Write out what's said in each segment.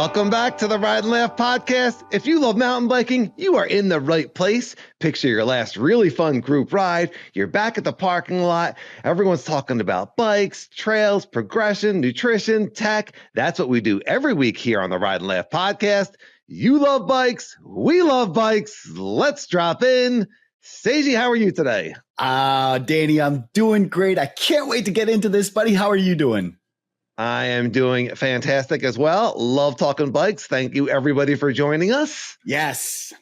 Welcome back to the Ride and Laugh podcast. If you love mountain biking, you are in the right place. Picture your last really fun group ride. You're back at the parking lot. Everyone's talking about bikes, trails, progression, nutrition, tech. That's what we do every week here on the Ride and Laugh podcast. You love bikes. We love bikes. Let's drop in. Sage, how are you today? Danny, I'm doing great. I can't wait to get into this, buddy. How are you doing? I am doing fantastic as well. Love talking bikes. Thank you, everybody, for joining us. Yes.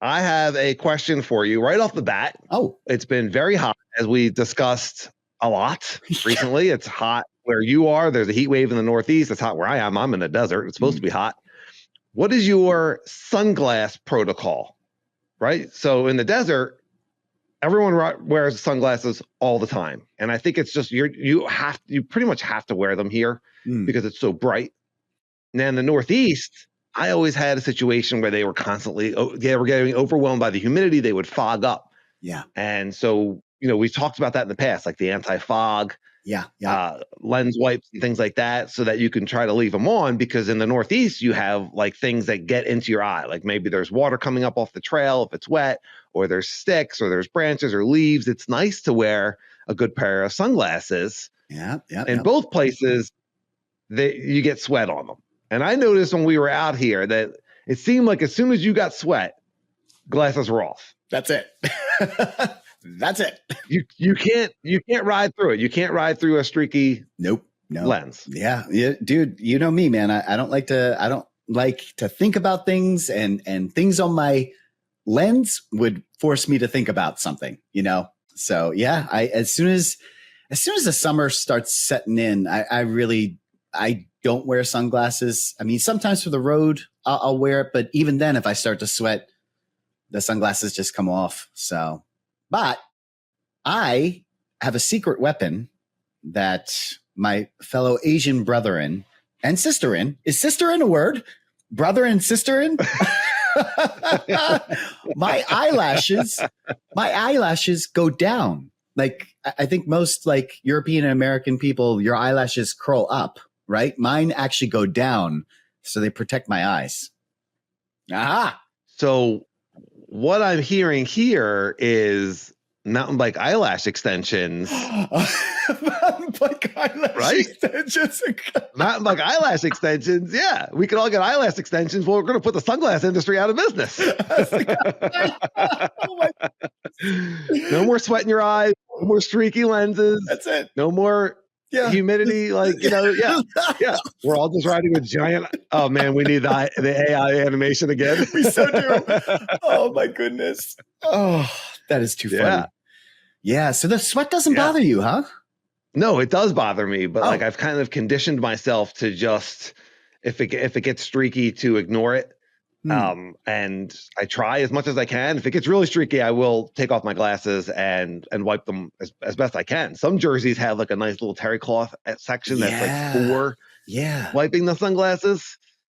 I have a question for you right off the bat. Oh. It's been very hot, as we discussed a lot recently. It's hot where you are. There's a heat wave in the Northeast. It's hot where I am. I'm in a desert. It's supposed to be hot. What is your sunglass protocol, right? So in the desert, everyone wears sunglasses all the time. And I think it's just, you pretty much have to wear them here because it's so bright. And then in the Northeast, I always had a situation where they were getting overwhelmed by the humidity. They would fog up. Yeah. And so, we've talked about that in the past, like the anti-fog, lens wipes and things like that, so that you can try to leave them on, because in the Northeast, you have like things that get into your eye. Like maybe there's water coming up off the trail if it's wet, or there's sticks, or there's branches or leaves. It's nice to wear a good pair of sunglasses. In both places, you get sweat on them. And I noticed when we were out here that it seemed like as soon as you got sweat, glasses were off. That's it. That's it. You can't ride through it. You can't ride through a streaky lens. Yeah, dude. You know me, man. I don't like to think about things, and things on my lens would force me to think about something. So yeah. As soon as the summer starts setting in, I don't wear sunglasses. I mean, sometimes for the road I'll wear it, but even then, if I start to sweat, the sunglasses just come off. So. But I have a secret weapon that my fellow Asian brethren and sisterin, is sisterin a word? Brother and sisterin? my eyelashes go down. Like, I think most like European and American people, your eyelashes curl up, right? Mine actually go down, so they protect my eyes. Aha! So what I'm hearing here is mountain bike eyelash extensions. Mountain bike eyelash extensions. Mountain bike eyelash extensions. Yeah, we could all get eyelash extensions. Well, we're going to put the sunglass industry out of business. No more sweat in your eyes. No more streaky lenses. That's it. No more humidity. Yeah. We're all just riding with giant. Oh man, we need the AI animation again. We so do. Oh my goodness. Oh, that is too funny. Yeah. So the sweat doesn't bother you, huh? No, it does bother me, but like I've kind of conditioned myself to just, if it gets streaky, to ignore it. And I try as much as I can. If it gets really streaky, I will take off my glasses and wipe them as best I can. Some jerseys have like a nice little terry cloth section that's like for wiping the sunglasses.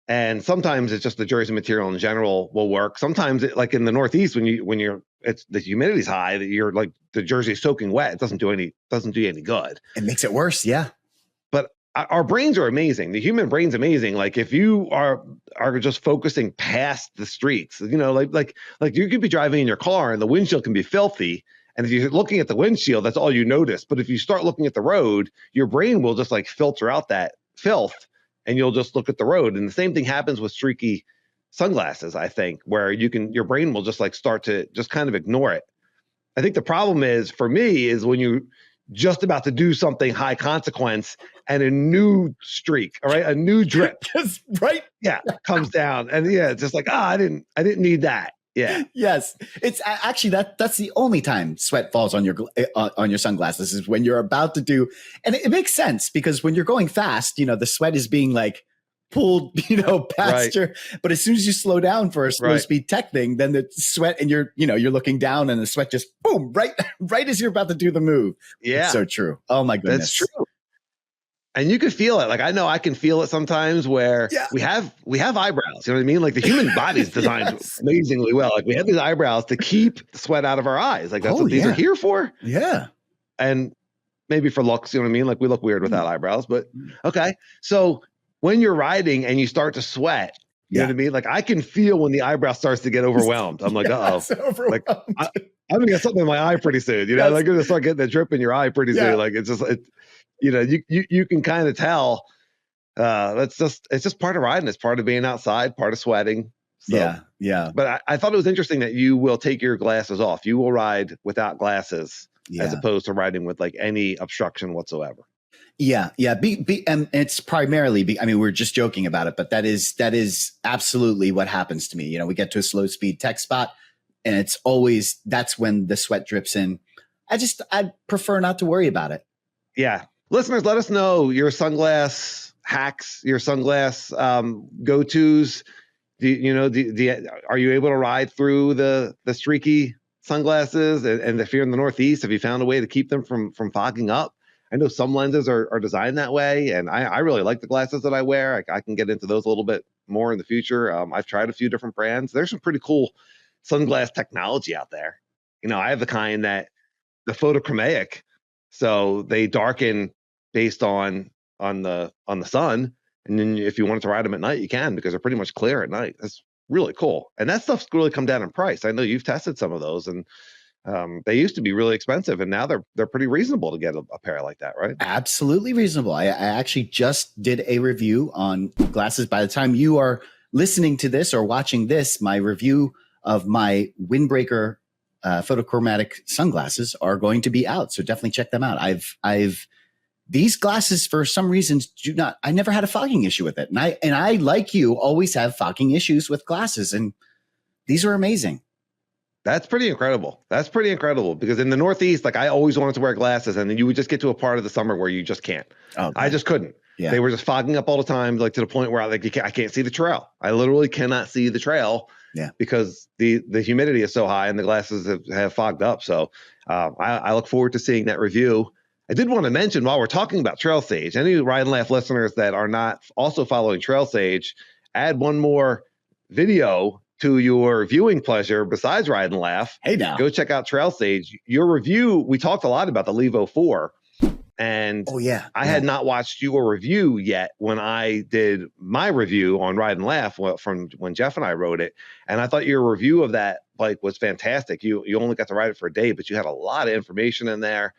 And sometimes it's just the jersey material in general will work. Sometimes like in the Northeast, when it's the humidity's high, that you're like the jersey's soaking wet. It doesn't do any good. It makes it worse. Yeah. But our brains are amazing. The human brain's amazing. Like if you are just focusing past the streets, like you could be driving in your car and the windshield can be filthy. And if you're looking at the windshield, that's all you notice. But if you start looking at the road, your brain will just like filter out that filth and you'll just look at the road. And the same thing happens with streaky sunglasses, I think, where your brain will just like start to just kind of ignore it. I think the problem is for me is when you just about to do something high consequence and a new streak, all right, a new drip, comes down, and it's just like, I didn't need that. Yeah. Yes. It's actually that's the only time sweat falls on your sunglasses is when you're about to do, and it makes sense because when you're going fast, the sweat is being like pulled, past your, but as soon as you slow down for a slow speed tech thing, then the sweat and you're looking down and the sweat just boom, right as you're about to do the move. Yeah. It's so true. Oh my goodness. That's true. And you can feel it. Like I know I can feel it sometimes where we have eyebrows. You know what I mean? Like the human body is designed amazingly well. Like we have these eyebrows to keep the sweat out of our eyes. Like that's what these are here for. Yeah. And maybe for looks, you know what I mean? Like we look weird without eyebrows, but okay. So when you're riding and you start to sweat, you know what I mean? Like I can feel when the eyebrow starts to get overwhelmed. I'm like, like I'm gonna get something in my eye pretty soon. You know, like you're gonna start getting that drip in your eye pretty soon. Like it's just, you know, you can kind of tell. It's just part of riding. It's part of being outside, part of sweating. So, yeah. But I thought it was interesting that you will take your glasses off. You will ride without glasses as opposed to riding with like any obstruction whatsoever. Yeah. And it's primarily, I mean, we're just joking about it, but that is absolutely what happens to me. You know, we get to a slow speed tech spot and it's always, that's when the sweat drips in. I prefer not to worry about it. Yeah. Listeners, let us know your sunglass hacks, your sunglass go-tos. Are you able to ride through the streaky sunglasses? And if you're in the Northeast, have you found a way to keep them from fogging up? I know some lenses are designed that way, and I really like the glasses that I wear. I can get into those a little bit more in the future. I've tried a few different brands. There's some pretty cool sunglass technology out there. You know, I have the kind that the photochromic, so they darken based on the sun. And then if you wanted to ride them at night, you can, because they're pretty much clear at night. That's really cool. And that stuff's really come down in price. I know you've tested some of those, and they used to be really expensive, and now they're pretty reasonable to get a pair like that, right? Absolutely reasonable. I actually just did a review on glasses. By the time you are listening to this or watching this, my review of my windbreaker photochromatic sunglasses are going to be out. So definitely check them out. These glasses, for some reasons, I never had a fogging issue with it. And I, like you, always have fogging issues with glasses. And these are amazing. That's pretty incredible. That's pretty incredible, because in the Northeast, like I always wanted to wear glasses, and then you would just get to a part of the summer where you just can't. Oh, I just couldn't. Yeah. They were just fogging up all the time, like to the point where I can't see the trail. I literally cannot see the trail. Yeah. Because the humidity is so high and the glasses have fogged up. So I look forward to seeing that review. I did want to mention, while we're talking about TrailSage, any Ride and Laugh listeners that are not also following TrailSage, add one more video to your viewing pleasure besides Ride and Laugh. Hey, now go check out TrailSage. Your review, we talked a lot about the Levo 4, and I had not watched your review yet when I did my review on Ride and Laugh from when Jeff and I wrote it, and I thought your review of that bike was fantastic. You only got to ride it for a day, but you had a lot of information in there.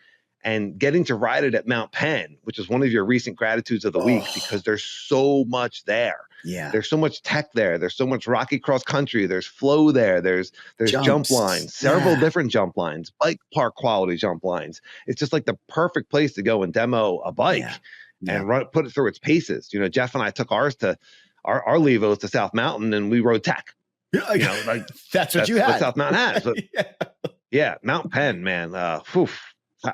And getting to ride it at Mount Penn, which is one of your recent gratitudes of the week, because there's so much there. Yeah. There's so much tech there. There's so much rocky cross country. There's flow there. There's jump lines, several different jump lines, bike park quality jump lines. It's just like the perfect place to go and demo a bike and put it through its paces. You know, Jeff and I took ours to our Levos to South Mountain, and we rode tech. You know, like that's what you had. What South Mountain has. But, Mount Penn, man.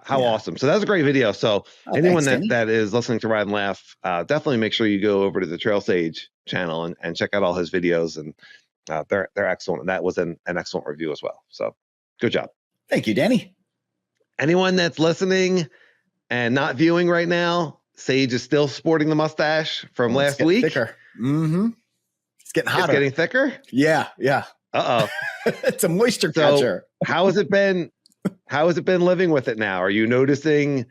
How awesome. So that's a great video. So anyone that is listening to Ride and Laugh, definitely make sure you go over to the TrailSage channel and check out all his videos. And they're excellent. And that was an excellent review as well. So good job. Thank you, Danny. Anyone that's listening and not viewing right now, Sage is still sporting the mustache from last week. Thicker. Mm-hmm. It's getting hotter. It's getting thicker? Yeah. Uh-oh. It's a moisture catcher. How has it been? How has it been living with it now? Are you noticing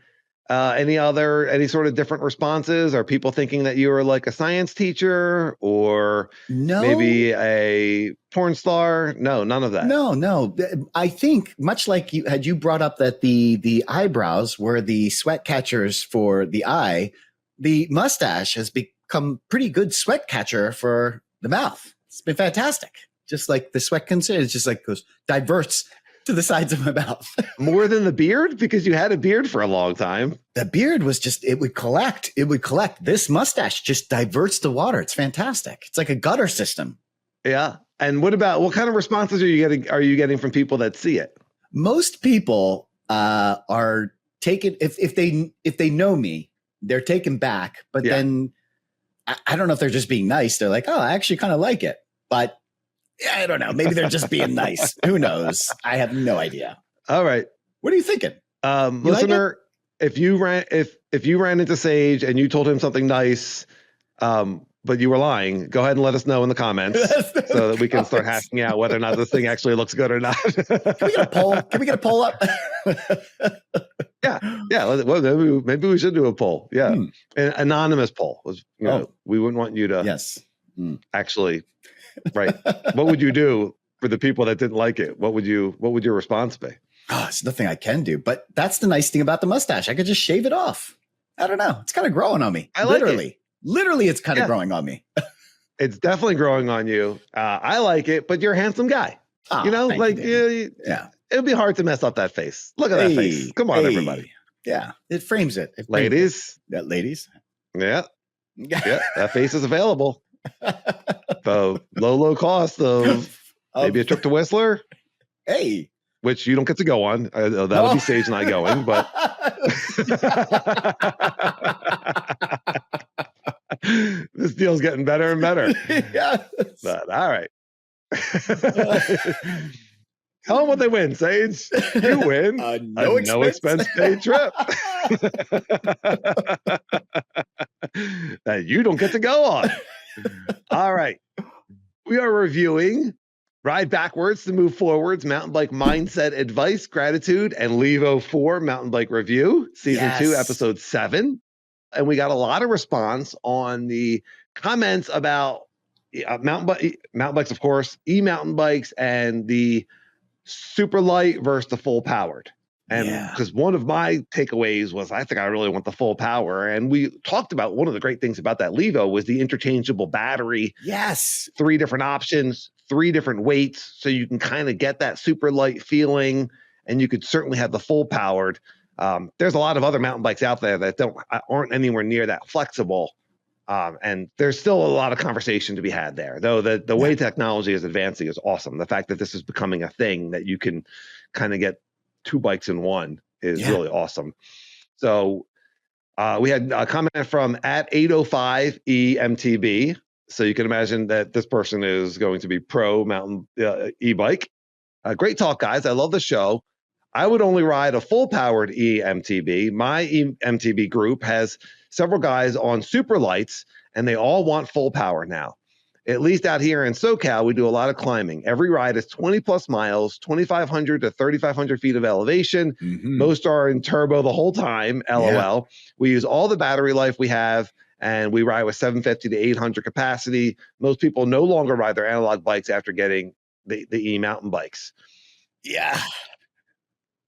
any sort of different responses? Are people thinking that you are like a science teacher or maybe a porn star? No, none of that. No. I think much like you brought up that the eyebrows were the sweat catchers for the eye, the mustache has become pretty good sweat catcher for the mouth. It's been fantastic. Just like the sweat consider, it's just like goes diverts to the sides of my mouth. More than the beard? Because you had a beard for a long time. The beard was just, it would collect. This mustache just diverts the water. It's fantastic. It's like a gutter system. Yeah. And what kind of responses are you getting from people that see it? Most people are taken, if they know me, they're taken back. But then I don't know if they're just being nice. They're like, oh, I actually kind of like it. But I don't know. Maybe they're just being nice. Who knows? I have no idea. All right. What are you thinking? Listener, if you ran into Sage and you told him something nice, but you were lying, go ahead and let us know in the comments so that we can start hashing out whether or not this thing actually looks good or not. Can we get a poll? Can we get a poll up? Yeah. Well, maybe we should do a poll. Yeah. An anonymous poll. We wouldn't want you to actually, right. What would you do for the people that didn't like it? What would your response be? Oh, it's nothing I can do, but that's the nice thing about the mustache. I could just shave it off. I don't know. It's kind of growing on me. I like it. Literally, it's kind of growing on me. It's definitely growing on you. I like it, but you're a handsome guy. It would be hard to mess up that face. Look at that face. Come on, everybody. Yeah, it frames it. Ladies. Yeah, ladies. Yeah. That face is available. The low cost of maybe a trip to Whistler. Hey. Which you don't get to go on. That'll be Sage and I going, but this deal's getting better and better. Yes. But all right. Tell them what they win, Sage. You win a no expense paid trip that you don't get to go on. All right. We are reviewing Ride Backwards to Move Forwards, Mountain Bike Mindset Advice, Gratitude, and Levo 4 Mountain Bike Review, Season 2, Episode 7. And we got a lot of response on the comments about mountain bikes, of course, e-mountain bikes, and the super light versus the full powered. And because one of my takeaways was, I think I really want the full power. And we talked about one of the great things about that Levo was the interchangeable battery. Yes. 3 different options, 3 different weights. So you can kind of get that super light feeling, and you could certainly have the full powered. There's a lot of other mountain bikes out there that aren't anywhere near that flexible. And there's still a lot of conversation to be had there, though the way technology is advancing is awesome. The fact that this is becoming a thing that you can kind of get 2 bikes in one is really awesome. So we had a comment from @805 eMTB. So you can imagine that this person is going to be pro mountain e-bike. Great talk, guys. I love the show. I would only ride a full powered eMTB. My eMTB group has several guys on super lights, and they all want full power now. At least out here in SoCal, we do a lot of climbing. Every ride is 20 plus miles, 2,500 to 3,500 feet of elevation. Most are in turbo the whole time, LOL. We use all the battery life we have, and we ride with 750 to 800 capacity. Most people no longer ride their analog bikes after getting the e-mountain bikes. Yeah.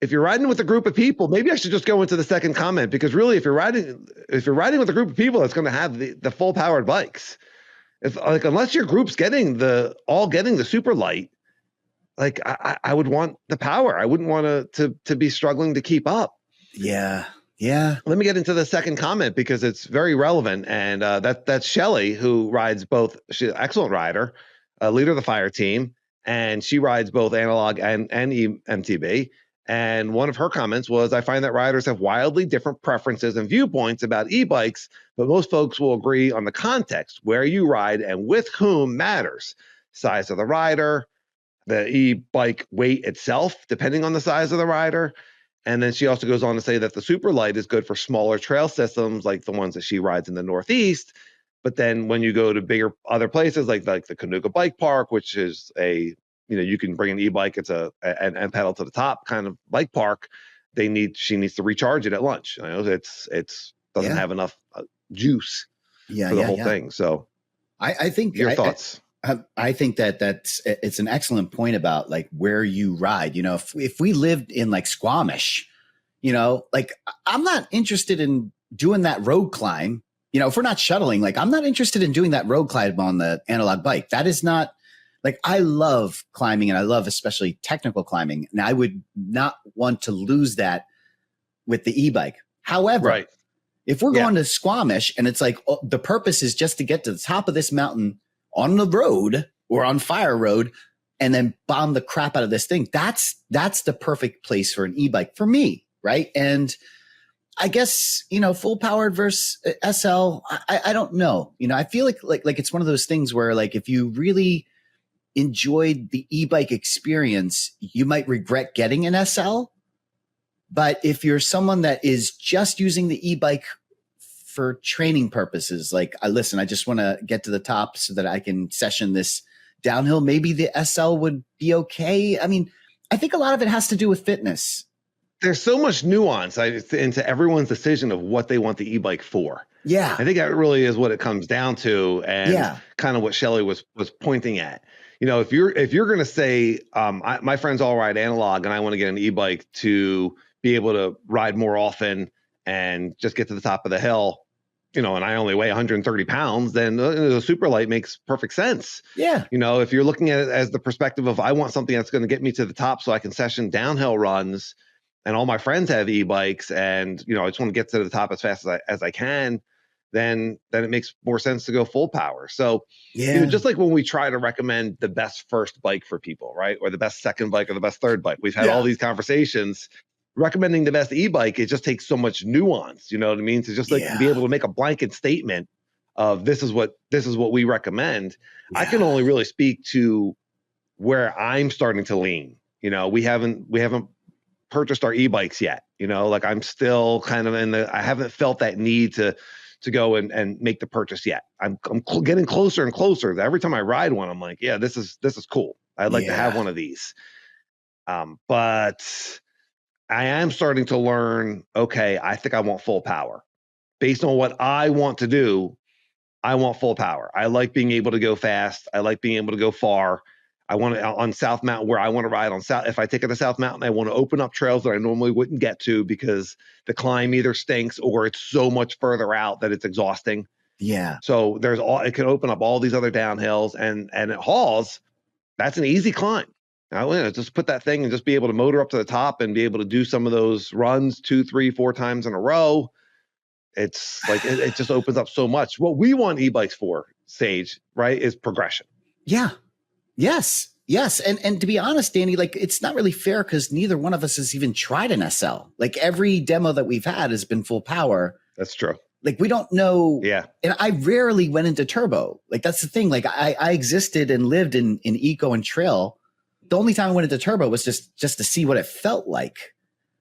If you're riding with a group of people, maybe I should just go into the second comment, because really, if you're riding with a group of people that's going to have the full powered bikes, unless your group's getting the super light, I would want the power. I wouldn't want to be struggling to keep up. Yeah. Let me get into the second comment because it's very relevant, and that's Shelly, who rides both. She's an excellent rider, leader of the fire team, and she rides both analog and eMTB. And one of her comments was, I find that riders have wildly different preferences and viewpoints about e-bikes, but most folks will agree on the context, where you ride and with whom matters. Size of the rider, the e-bike weight itself, depending on the size of the rider. And then she also goes on to say that the super light is good for smaller trail systems like the ones that she rides in the Northeast. But then when you go to bigger other places like the MTB Bike Park, which is you can bring an e-bike, it's and pedal to the top kind of bike park. She needs to recharge it at lunch. It's doesn't have enough juice for the whole thing. So I think your thoughts. I think it's an excellent point about like where you ride. If we lived in like Squamish, I'm not interested in doing that road climb. If we're not shuttling, I'm not interested in doing that road climb on the analog bike. That is not. I love climbing, and I love especially technical climbing, and I would not want to lose that with the e-bike. However, if we're going to Squamish and it's the purpose is just to get to the top of this mountain on the road or on fire road and then bomb the crap out of this thing, that's the perfect place for an e-bike for me, right? And I guess, full powered versus SL, I don't know. I feel like it's one of those things where if you really enjoyed the e-bike experience, you might regret getting an SL. But if you're someone that is just using the e-bike for training purposes, I just want to get to the top so that I can session this downhill, maybe the SL would be okay. I mean, I think a lot of it has to do with fitness. there's so much nuance into everyone's decision of what they want the e-bike for. Yeah. I think that really is what it comes down to, and kind of what Shelley was pointing at. You know, if you're going to say, my friends all ride analog, and I want to get an e-bike to be able to ride more often and just get to the top of the hill, you know, and I only weigh 130 pounds, then the super light makes perfect sense. Yeah. You know, if you're looking at it as the perspective of I want something that's going to get me to the top so I can session downhill runs, and all my friends have e-bikes, and, you know, I just want to get to the top as fast as I can, then it makes more sense to go full power. So, you know, just like when we try to recommend the best first bike for people, right? Or the best second bike or the best third bike, we've had all these conversations. Recommending the best e-bike, it just takes so much nuance, you know what I mean? To just like be able to make a blanket statement of this is what we recommend. I can only really speak to where I'm starting to lean. You know, we haven't purchased our e-bikes yet. You know, like I'm still kind of I haven't felt that need to go and make the purchase yet. I'm getting closer and closer. Every time I ride one, I'm like, yeah, this is cool. I'd like to have one of these. But I am starting to learn, okay, I think I want full power. Based on what I want to do, I want full power. I like being able to go fast. I like being able to go far. I want to, on South Mountain, where I want to ride on South. If I take it to South Mountain, I want to open up trails that I normally wouldn't get to because the climb either stinks or it's so much further out that it's exhausting. Yeah. So it can open up all these other downhills, and at Halls, that's an easy climb. I want to just put that thing and just be able to motor up to the top and be able to do some of those runs 2, 3, 4 times in a row. It's like it just opens up so much. What we want e-bikes for, Sage, right, is progression. Yeah. Yes. And to be honest, Danny, like it's not really fair because neither one of us has even tried an SL. Like every demo that we've had has been full power. That's true. Like we don't know. Yeah. And I rarely went into turbo. Like that's the thing. Like I existed and lived in eco and trail. The only time I went into turbo was just to see what it felt like.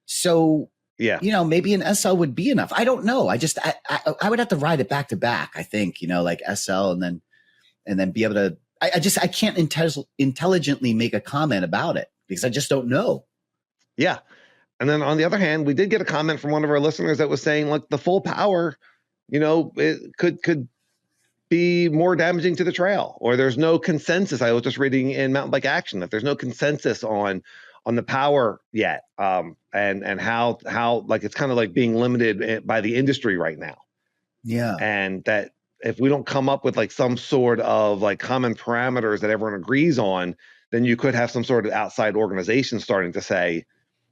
So, yeah, you know, maybe an SL would be enough. I don't know. I would have to ride it back to back. I think, you know, like SL and then be able to, I can't intelligently make a comment about it because I just don't know. Yeah. And then on the other hand, we did get a comment from one of our listeners that was saying like the full power, you know, it could be more damaging to the trail, or there's no consensus. I was just reading in Mountain Bike Action that there's no consensus on the power yet. And how like, it's kind of like being limited by the industry right now. Yeah. And that if we don't come up with like some sort of like common parameters that everyone agrees on, then you could have some sort of outside organization starting to say,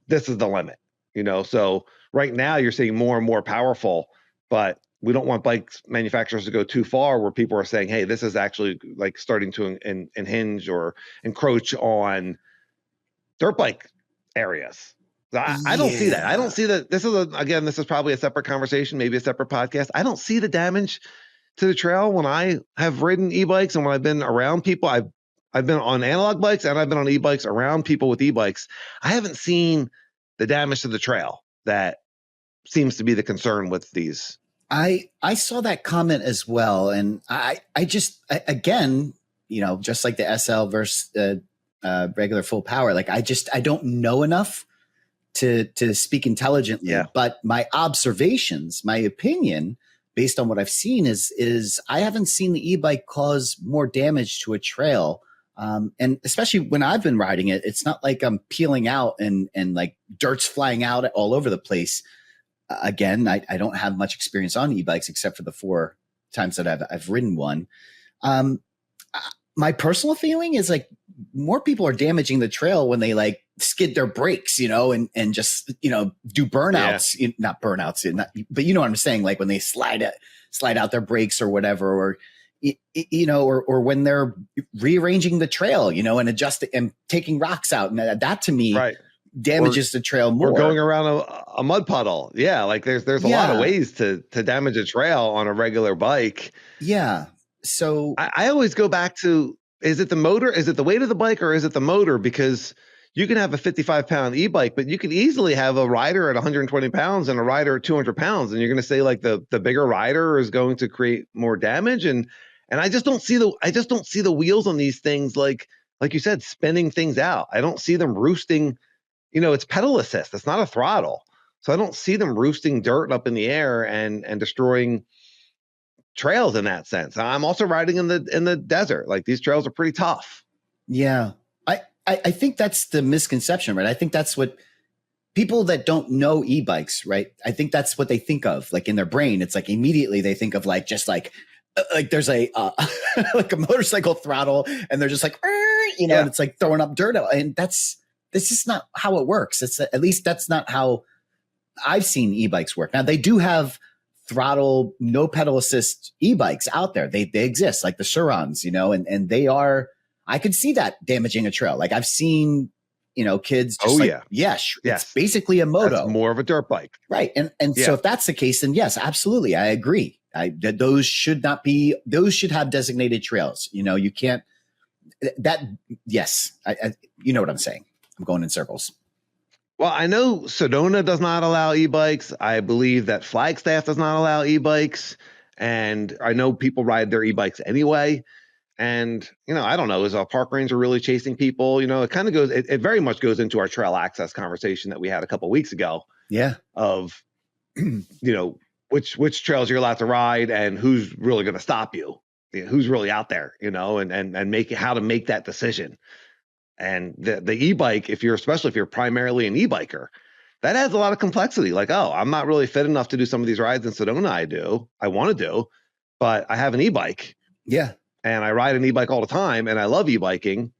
this is the limit, you know? So right now you're seeing more and more powerful, but we don't want bike manufacturers to go too far where people are saying, hey, this is actually like starting to hinge or encroach on dirt bike areas. I don't see that. I don't see that. This is probably a separate conversation, maybe a separate podcast. I don't see the damage to the trail when I have ridden e-bikes and when I've been around people. I've been on analog bikes and I've been on e-bikes around people with e-bikes. I haven't seen the damage to the trail that seems to be the concern with these. I saw that comment as well. And I again, you know, just like the SL versus regular full power, like I don't know enough to speak intelligently. Yeah. But my observations, my opinion, based on what I've seen is I haven't seen the e-bike cause more damage to a trail. And especially when I've been riding it, it's not like I'm peeling out and like dirt's flying out all over the place. Again, I don't have much experience on e-bikes except for the 4 times that I've ridden one. My personal feeling is like more people are damaging the trail when they like skid their brakes, you know, and just, you know, do burnouts, not burnouts, but you know what I'm saying? Like when they slide out their brakes or whatever, or, you know, or when they're rearranging the trail, you know, and adjusting and taking rocks out. And that to me damages the trail more. Or going around a mud puddle. Yeah. Like there's a lot of ways to damage a trail on a regular bike. Yeah. So I always go back to, is it the motor? Is it the weight of the bike or is it the motor? Because you can have a 55-pound e-bike, but you can easily have a rider at 120 pounds and a rider at 200 pounds. And you're going to say like the bigger rider is going to create more damage. And I just don't see the wheels on these things. Like you said, spinning things out. I don't see them roosting it's pedal assist. It's not a throttle. So I don't see them roosting dirt up in the air and destroying trails in that sense. I'm also riding in the desert. Like, these trails are pretty tough. Yeah. I think that's the misconception, right? I think that's what people that don't know e-bikes, right? I think that's what they think of, like in their brain. It's like immediately they think of like, just like there's a like a motorcycle throttle and they're just like, and it's like throwing up dirt out. And this is not how it works. At least that's not how I've seen e-bikes work. Now they do have throttle, no pedal assist e-bikes out there. They exist, like the Surons, and they are, I could see that damaging a trail. Like I've seen, kids just it's basically a moto. That's more of a dirt bike. Right. And so if that's the case, then yes, absolutely. I agree. That those should have designated trails. You can't yes. You know what I'm saying? I'm going in circles. Well, I know Sedona does not allow e-bikes. I believe that Flagstaff does not allow e-bikes. And I know people ride their e-bikes anyway. And, I don't know, is a park ranger really chasing people? It kind of goes, it very much goes into our trail access conversation that we had a couple of weeks ago. Yeah. Of, which trails you're allowed to ride and who's really going to stop you, who's really out there, and how to make that decision. And the e-bike, especially if you're primarily an e-biker, that adds a lot of complexity. Like, oh, I'm not really fit enough to do some of these rides in Sedona I want to do, but I have an e-bike. Yeah. And I ride an e-bike all the time and I love e-biking,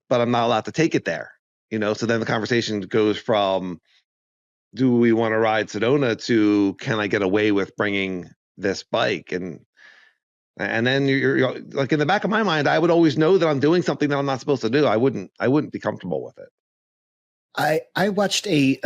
but I'm not allowed to take it there. So then the conversation goes from, do we want to ride Sedona to, can I get away with bringing this bike? And then you're like, in the back of my mind, I would always know that I'm doing something that I'm not supposed to do. I wouldn't be comfortable with it. I watched a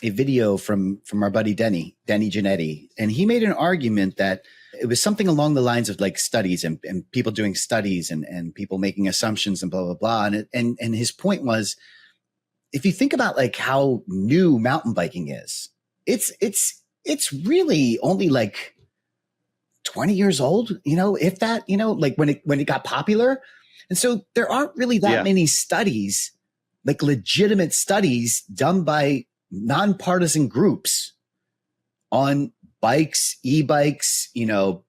video from our buddy Denny Genetti, and he made an argument that it was something along the lines of like studies and people doing studies and people making assumptions and blah, blah, blah. And his point was, if you think about like how new mountain biking is, it's really only like 20 years old, if that, like when it got popular. And so there aren't really that many studies, like legitimate studies done by nonpartisan groups on bikes, e-bikes, the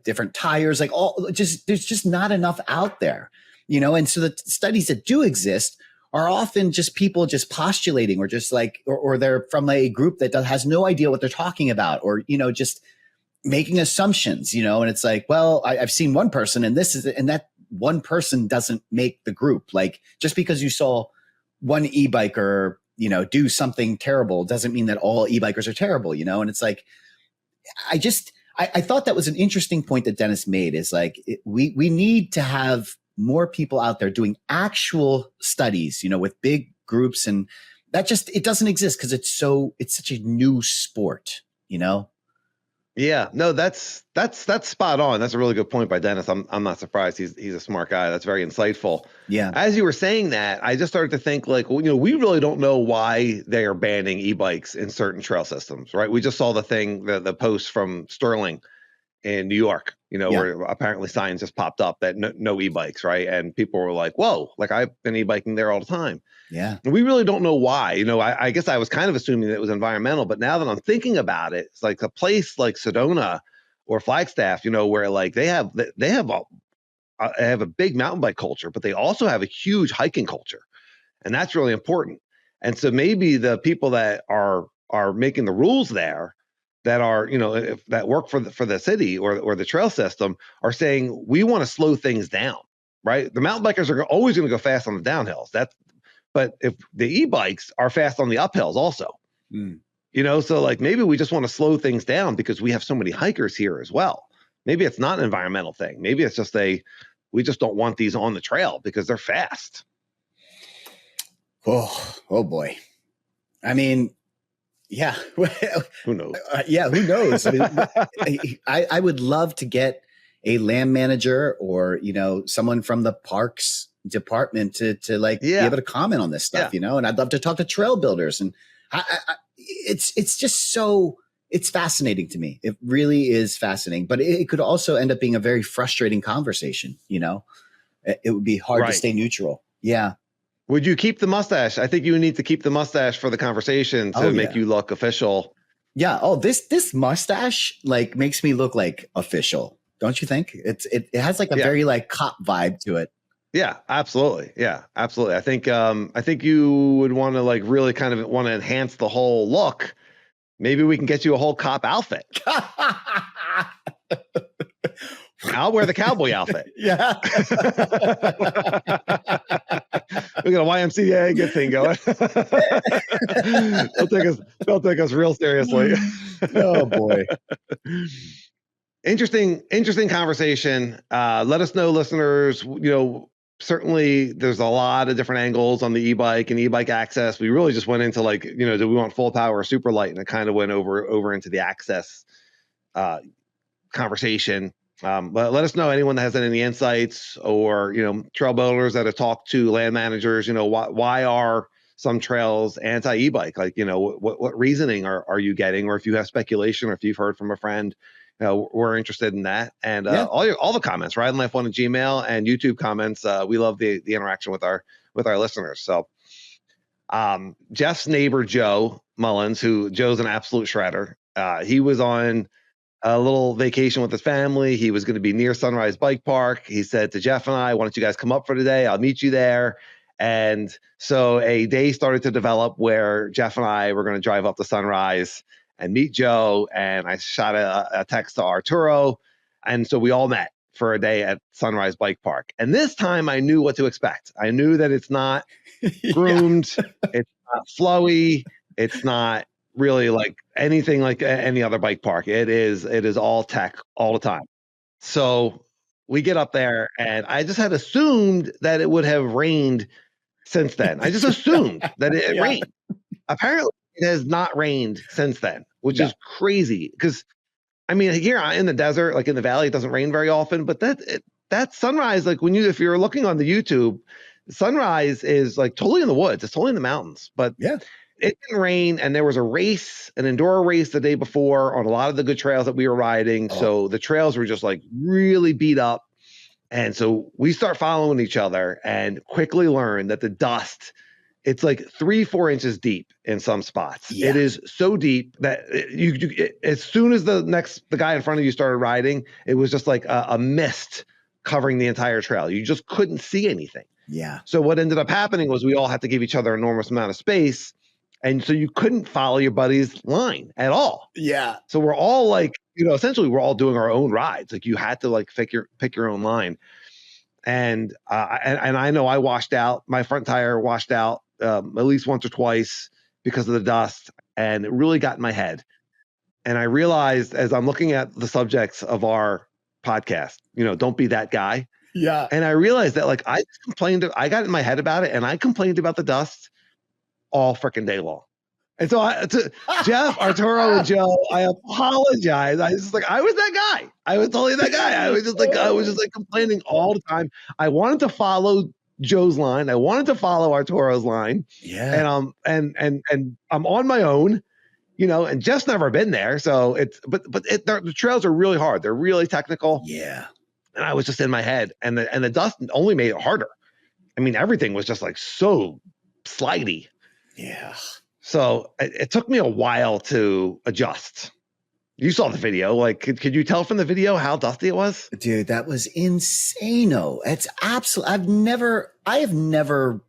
different tires, like there's just not enough out there, and so the studies that do exist are often just people just postulating or just like, or they're from a group that has no idea what they're talking about, or, just making assumptions, and it's like, well, I've seen one person and and that one person doesn't make the group. Like, just because you saw one e-biker, do something terrible doesn't mean that all e-bikers are terrible, and it's like, I thought that was an interesting point that Dennis made, is like, we need to have more people out there doing actual studies, with big groups, and that it doesn't exist because it's such a new sport, Yeah, no, that's spot on. That's a really good point by Dennis. I'm not surprised. He's a smart guy. That's very insightful. Yeah. As you were saying that, I just started to think like, we really don't know why they are banning e-bikes in certain trail systems, right? We just saw the post from Sterling in New York, where apparently signs just popped up that no e-bikes, right? And people were like, whoa, like I've been e-biking there all the time. Yeah. And we really don't know why. I guess I was kind of assuming that it was environmental, but now that I'm thinking about it, it's like a place like Sedona or Flagstaff, where like they have a big mountain bike culture, but they also have a huge hiking culture. And that's really important. And so maybe the people that are making the rules there, that are, that work for the city or the trail system, are saying, we want to slow things down, right? The mountain bikers are always going to go fast on the downhills. But if the e-bikes are fast on the uphills also, so like maybe we just want to slow things down because we have so many hikers here as well. Maybe it's not an environmental thing. Maybe it's just we just don't want these on the trail because they're fast. Oh boy. I mean, yeah. Who knows? Yeah, who knows? I mean, I would love to get a land manager or, someone from the parks department to be able to comment on this stuff, and I'd love to talk to trail builders, and it's just so, it's fascinating to me. It really is fascinating, but it could also end up being a very frustrating conversation. It would be hard to stay neutral. Yeah. Would you keep the mustache? I think you need to keep the mustache for the conversation to make you look official. Yeah. Oh, this mustache like makes me look like official. Don't you think? It has like a very like cop vibe to it. Yeah, absolutely. Yeah, absolutely. I think you would want to like really kind of want to enhance the whole look. Maybe we can get you a whole cop outfit. I'll wear the cowboy outfit. Yeah. We got a YMCA good thing going. They'll take us real seriously. Oh boy. Interesting conversation. Let us know, listeners, certainly there's a lot of different angles on the e-bike and e-bike access. We really just went into like, do we want full power or super light? And it kind of went over into the access conversation. But let us know, anyone that has any insights, or trail builders that have talked to land managers. Why are some trails anti e-bike? Like, what reasoning are you getting, or if you have speculation, or if you've heard from a friend, we're interested in that. And all the comments, Ride and Life One at Gmail and YouTube comments. We love the interaction with our listeners. So Jeff's neighbor Joe Mullins, Joe's an absolute shredder. He was on a little vacation with his family. He was going to be near Sunrise Bike Park. He said to Jeff and I, "Why don't you guys come up for today? I'll meet you there." And so a day started to develop where Jeff and I were going to drive up to Sunrise and meet Joe. And I shot a text to Arturo. And so we all met for a day at Sunrise Bike Park. And this time I knew what to expect. I knew that it's not groomed. It's not flowy. It's not really like anything like any other bike park. It is all tech all the time. So we get up there, and I just had assumed that it would have rained since then. I just assumed that it rained. Apparently it has not rained since then, which is crazy, because I mean, here in the desert, like in the valley, it doesn't rain very often, but that Sunrise, like if you're looking on the YouTube, Sunrise is like totally in the woods. It's totally in the mountains, but it didn't rain, and there was a race, an enduro race the day before on a lot of the good trails that we were riding. So the trails were just like really beat up. And so we start following each other and quickly learn that the dust, it's like 3-4 inches deep in some spots. Yeah. It is so deep that as soon as the guy in front of you started riding, it was just like a mist covering the entire trail. You just couldn't see anything. Yeah. So what ended up happening was we all had to give each other an enormous amount of space. And so you couldn't follow your buddy's line at all. Yeah. So we're all like, essentially we're all doing our own rides. Like you had to like pick your own line. And I know I washed out, my front tire washed out at least once or twice because of the dust, and it really got in my head. And I realized, as I'm looking at the subjects of our podcast, don't be that guy. Yeah. And I realized that like I got in my head about it, and I complained about the dust all freaking day long. And so to Jeff, Arturo, and Joe, I apologize. I was just like, I was that guy. I was totally that guy. I was just like complaining all the time. I wanted to follow Joe's line. I wanted to follow Arturo's line. Yeah. And I'm on my own, and Jeff's never been there. So the trails are really hard. They're really technical. Yeah. And I was just in my head, and the dust only made it harder. I mean, everything was just like so slidey. Yeah. So it took me a while to adjust. You saw the video. Like, could you tell from the video how dusty it was? Dude, that was insano. It's absolute. I have never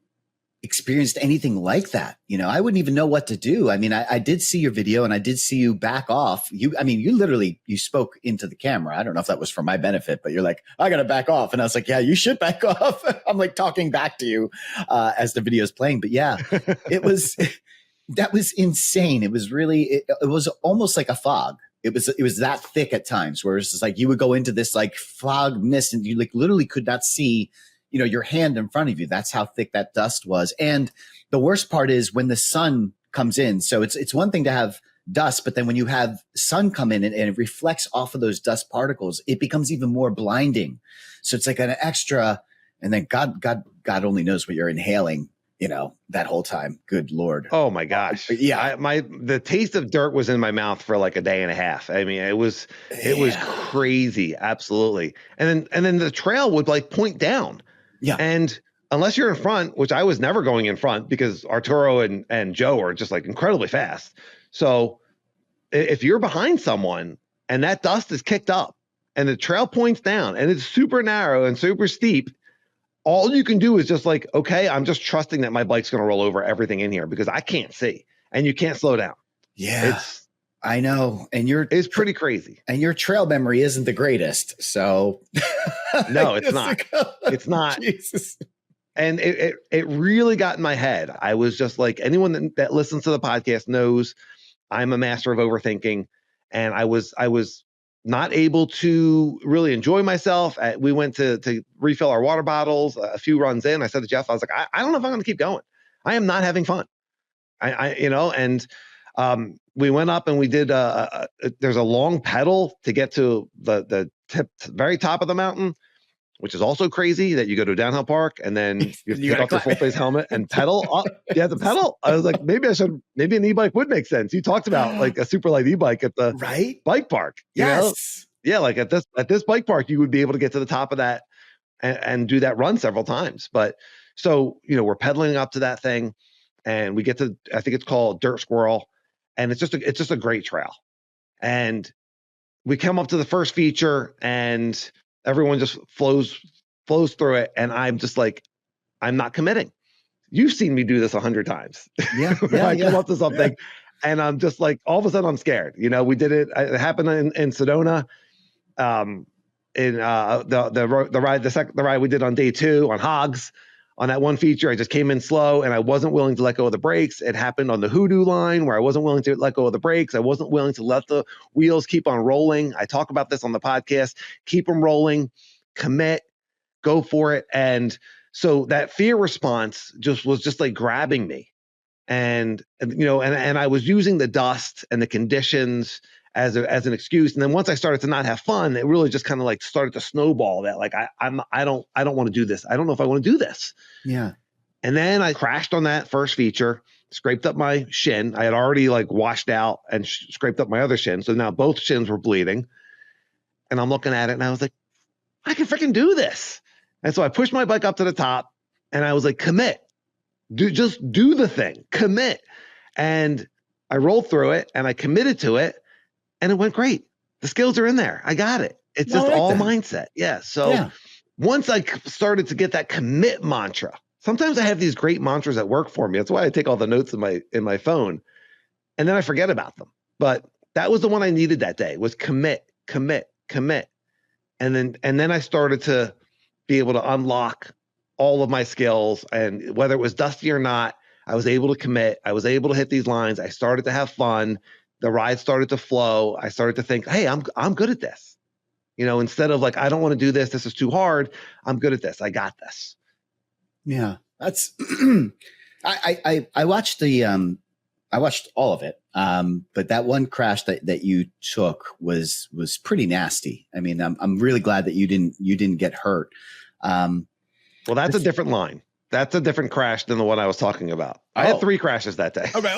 experienced anything like that. I wouldn't even know what to do. I mean, I did see your video, and I did see you back off. You literally spoke into the camera. I don't know if that was for my benefit, but you're like, I got to back off. And I was like, yeah, you should back off. I'm like talking back to you as the video is playing. But yeah, that was insane. It was really, it was almost like a fog. It was that thick at times, where it's just like you would go into this like fog mist, and you like literally could not see your hand in front of you. That's how thick that dust was. And the worst part is when the sun comes in. So it's one thing to have dust, but then when you have sun come in and it reflects off of those dust particles, it becomes even more blinding. So it's like an extra, and then God only knows what you're inhaling, that whole time. Good Lord. Oh my gosh. Yeah. The taste of dirt was in my mouth for like a day and a half. I mean, it was crazy. Absolutely. And then the trail would like point down. Yeah. And unless you're in front, which I was never going in front because Arturo and Joe are just like incredibly fast. So if you're behind someone and that dust is kicked up and the trail points down and it's super narrow and super steep, all you can do is just like, okay, I'm just trusting that my bike's going to roll over everything in here because I can't see and you can't slow down. Yeah, I know. And it's pretty crazy. And your trail memory isn't the greatest. So no, it's not. It's not. Jesus. And it really got in my head. I was just like, anyone that listens to the podcast knows I'm a master of overthinking. And I was not able to really enjoy myself. We went to refill our water bottles a few runs in. I said to Jeff, I was like, I don't know if I'm going to keep going. I am not having fun. We went up and we did, there's a long pedal to get to the tip, very top of the mountain, which is also crazy that you go to a downhill park and then you take off your full face helmet and pedal up. You have to pedal. I was like, maybe an e-bike would make sense. You talked about like a super light e-bike at the bike park. Yes. You know? Yeah. Like at this bike park, you would be able to get to the top of that and do that run several times. But so, we're pedaling up to that thing and we get to, I think it's called Dirt Squirrel. And it's just a great trail. And we come up to the first feature and everyone just flows through it. And I'm just like, I'm not committing. You've seen me do this 100 times. Yeah. I come up to something and I'm just like, all of a sudden I'm scared. We did it. It happened in Sedona. In the ride we did on day 2 on Hogs. On that one feature, I just came in slow and I wasn't willing to let go of the brakes. It happened on the Hoodoo line where I wasn't willing to let go of the brakes. I wasn't willing to let the wheels keep on rolling. I talk about this on the podcast. Keep them rolling, commit, go for it. And so that fear response was just like grabbing me. And I was using the dust and the conditions as an excuse. And then once I started to not have fun, it really just kind of like started to snowball that like, I don't want to do this. I don't know if I want to do this. Yeah. And then I crashed on that first feature, scraped up my shin. I had already like washed out and scraped up my other shin. So now both shins were bleeding and I'm looking at it and I was like, I can freaking do this. And so I pushed my bike up to the top and I was like, commit, just do the thing, commit. And I rolled through it and I committed to it. And it went great. The skills are in there. I got it. It's just all mindset. Yeah. So once I started to get that commit mantra, sometimes I have these great mantras that work for me. That's why I take all the notes in my phone and then I forget about them. But that was the one I needed that day was commit, commit, commit. And then I started to be able to unlock all of my skills. And whether it was dusty or not, I was able to commit. I was able to hit these lines. I started to have fun. The ride started to flow. I started to think, hey, I'm good at this. Instead of like, I don't want to do this. This is too hard. I'm good at this. I got this. Yeah. That's, I watched I watched all of it. But that one crash that you took was pretty nasty. I mean, I'm really glad that you didn't get hurt. Well, that's a different line. That's a different crash than the one I was talking about. I had 3 crashes that day. Okay.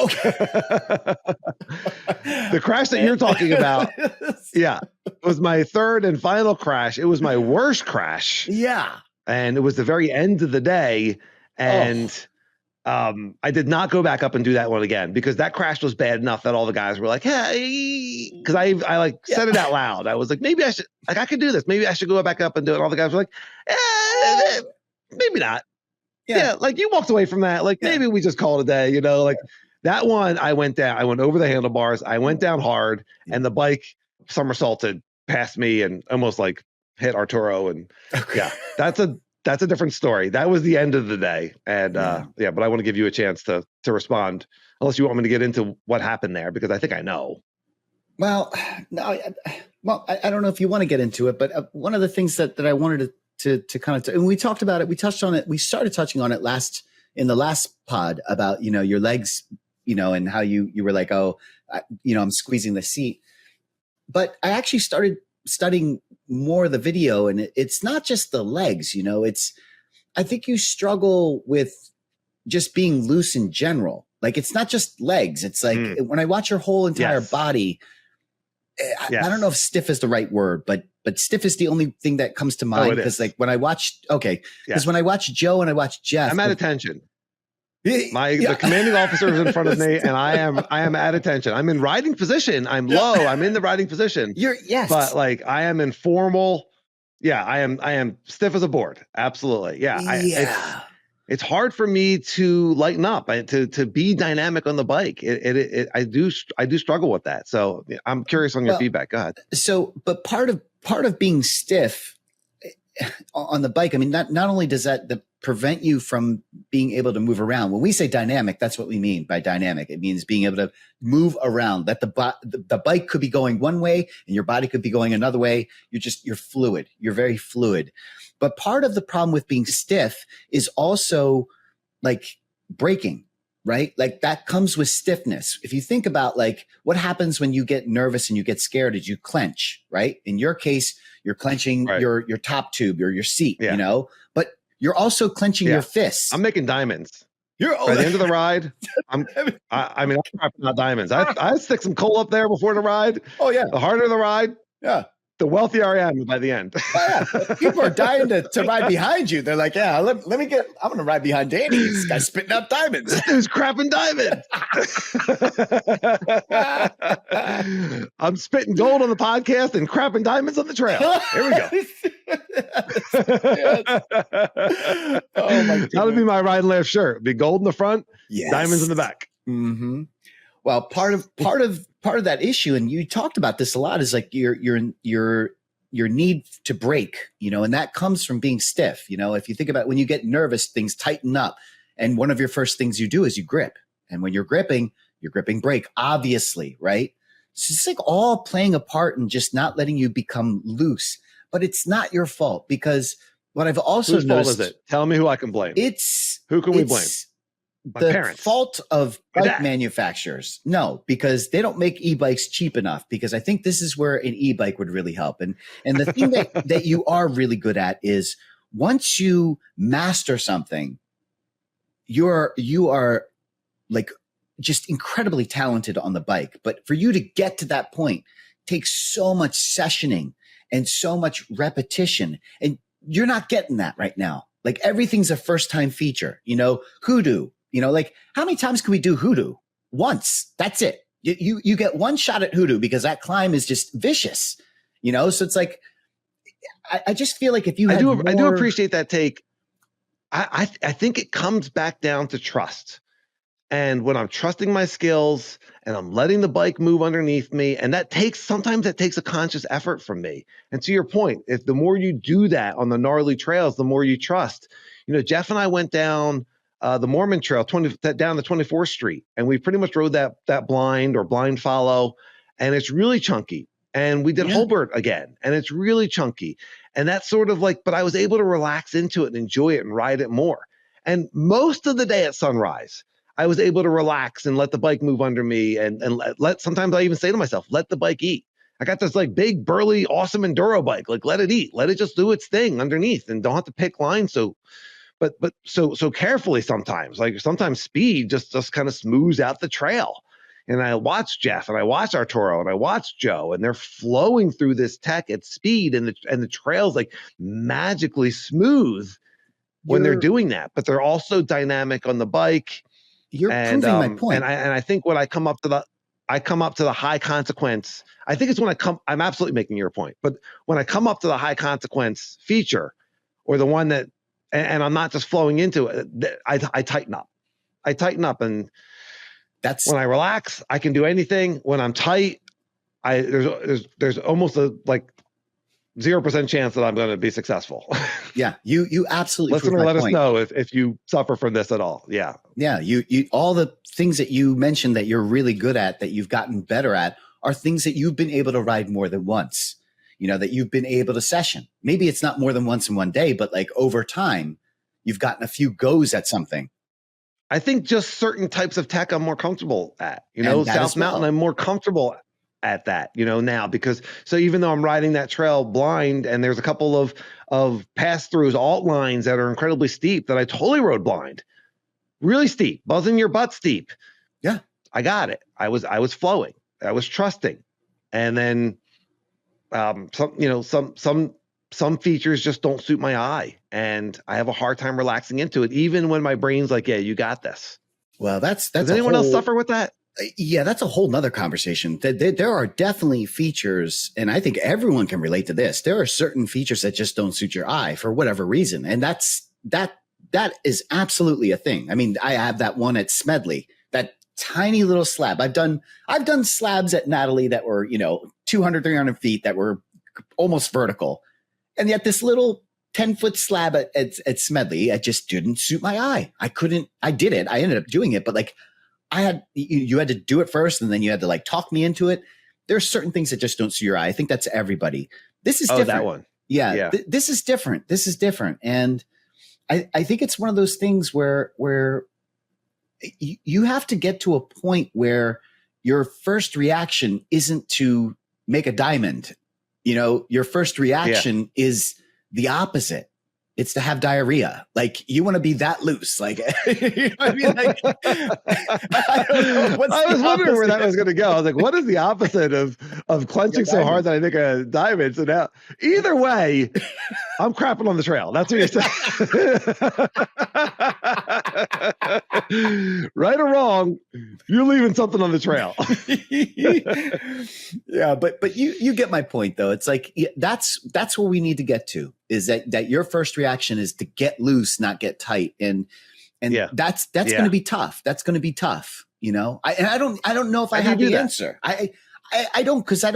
The crash that you're talking about, was my 3rd and final crash. It was my worst crash. Yeah. And it was the very end of the day. And I did not go back up and do that one again because that crash was bad enough that all the guys were like, hey, because I said it out loud. I was like, maybe I should, I could do this. Maybe I should go back up and do it. And all the guys were like, maybe not. Yeah, like you walked away from that. Like maybe we just call it a day, like that one. I went over the handlebars. I went down hard and the bike somersaulted past me and almost like hit Arturo. And that's a different story. That was the end of the day. And but I want to give you a chance to respond unless you want me to get into what happened there, because I think I know. Well, no, I don't know if you want to get into it, but one of the things that I wanted to kind of, and we talked about it, we touched on it, we started touching on it in the last pod about, your legs, and how you were like, I'm squeezing the seat. But I actually started studying more of the video, and it's not just the legs, I think you struggle with just being loose in general. Like, it's not just legs. It's like when I watch your whole entire body, I don't know if stiff is the right word, but stiff is the only thing that comes to mind. Because like when I watch, when I watch Joe and I watch Jeff, I'm at attention. The commanding officer is in front of me, and I am at attention. I'm in riding position. I'm low. I'm in the riding position. But like I am in formal. Yeah, I am stiff as a board. Absolutely. Yeah. It's hard for me to lighten up, to be dynamic on the bike. I do struggle with that. So I'm curious on your feedback. Go ahead. So, but part of being stiff on the bike, I mean, not only does that prevent you from being able to move around. When we say dynamic, that's what we mean by dynamic. It means being able to move around. That the bike could be going one way and your body could be going another way. You're fluid. You're very fluid. But part of the problem with being stiff is also like braking, right? Like that comes with stiffness. If you think about like what happens when you get nervous and you get scared is you clench, right? In your case, you're clenching your top tube or your seat, you know, but you're also clenching your fists. I'm making diamonds. By the end of the ride, I'm crapping out diamonds. I stick some coal up there before the ride. Oh yeah. The harder the ride, the wealthier I am by the end. People are dying to ride behind you. They're like, I'm going to ride behind Danny. This guy's spitting out diamonds. This dude's crapping diamonds. I'm spitting gold on the podcast and crapping diamonds on the trail. Here we go. Oh my God. That'll be my ride and laugh shirt. Be gold in the front, diamonds in the back. Mm-hmm. Well, part of that issue, and you talked about this a lot, is like your need to brake, you know, and that comes from being stiff. You know, if you think about when you get nervous, things tighten up, and one of your first things you do is you grip, and when you're gripping brake, obviously, right? So it's like all playing a part in just not letting you become loose, but it's not your fault because what I've also noticed. Whose fault is it? Tell me who I can blame. Who can we blame? The parents. Fault of bike manufacturers. No, because they don't make e-bikes cheap enough, because I think this is where an e-bike would really help. And the thing that you are really good at is once you master something, you are like just incredibly talented on the bike. But for you to get to that point takes so much sessioning and so much repetition. And you're not getting that right now. Like everything's a first time feature, you know, hoodoo. You know, like how many times can we do hoodoo? Once. That's it. You get one shot at hoodoo because that climb is just vicious, you know? So it's like, I just feel like if you had I do appreciate that take. I think it comes back down to trust. And when I'm trusting my skills and I'm letting the bike move underneath me, and sometimes that takes a conscious effort from me. And to your point, if the more you do that on the gnarly trails, the more you trust. You know, Jeff and I went down the Mormon Trail down to 24th Street, and we pretty much rode that blind or blind follow, and it's really chunky. And we did Holbert again, and it's really chunky. And that's sort of like, but I was able to relax into it and enjoy it and ride it more. And most of the day at sunrise, I was able to relax and let the bike move under me, and sometimes I even say to myself, let the bike eat. I got this like big, burly, awesome enduro bike. Like, let it eat. Let it just do its thing underneath, and don't have to pick lines so carefully sometimes. Like sometimes speed just kind of smooths out the trail. And I watch Jeff and I watch Arturo and I watch Joe, and they're flowing through this tech at speed, and the trail's like magically smooth when they're doing that. But they're also dynamic on the bike. You're proving my point. And I think when I come up to the high consequence, I think it's when I'm absolutely making your point. But when I come up to the high consequence feature, or the one that, and I'm not just flowing into it, I tighten up. And that's when I relax, I can do anything. When I'm tight, there's almost a like 0% chance that I'm going to be successful. Yeah, you absolutely. Listener, let us know if you suffer from this at all. Yeah. You all the things that you mentioned that you're really good at, that you've gotten better at, are things that you've been able to ride more than once. You know, that you've been able to session. Maybe it's not more than once in one day, but like over time, you've gotten a few goes at something. I think just certain types of tech I'm more comfortable at. You know, South Mountain, I'm more comfortable at that, you know, now, because so even though I'm riding that trail blind, and there's a couple of pass-throughs, alt lines that are incredibly steep that I totally rode blind, really steep, buzzing your butt steep. Yeah. I got it. I was flowing. I was trusting. And then some features just don't suit my eye, and I have a hard time relaxing into it, even when my brain's like, yeah, you got this. Well, that's Does anyone else suffer with that? Yeah, that's a whole nother conversation. There are definitely features, and I think everyone can relate to this. There are certain features that just don't suit your eye for whatever reason. And that is absolutely a thing. I mean, I have that one at Smedley, that tiny little slab. I've done slabs at Natalie that were, 200, 300 feet that were almost vertical. And yet this little 10-foot slab at Smedley, it just didn't suit my eye. I did it. I ended up doing it, but like, you had to do it first, and then you had to like talk me into it. There's certain things that just don't suit your eye. I think that's everybody. This is different. That one. Yeah. This is different. This is different. And I think it's one of those things where you have to get to a point where your first reaction isn't to make a diamond. Your first reaction is the opposite. It's to have diarrhea. Like, you want to be that loose. Like, you know what I mean? Like, I was wondering where that was going to go. I was like, what is the opposite of clenching so hard that I make a diamond? So now, either way, I'm crapping on the trail. That's what you're saying. Right or wrong, you're leaving something on the trail. Yeah, but you get my point, though. It's like, that's where we need to get to, is that your first reaction is to get loose, not get tight. And that's going to be tough. That's going to be tough. I don't know if I have the answer. I don't, because I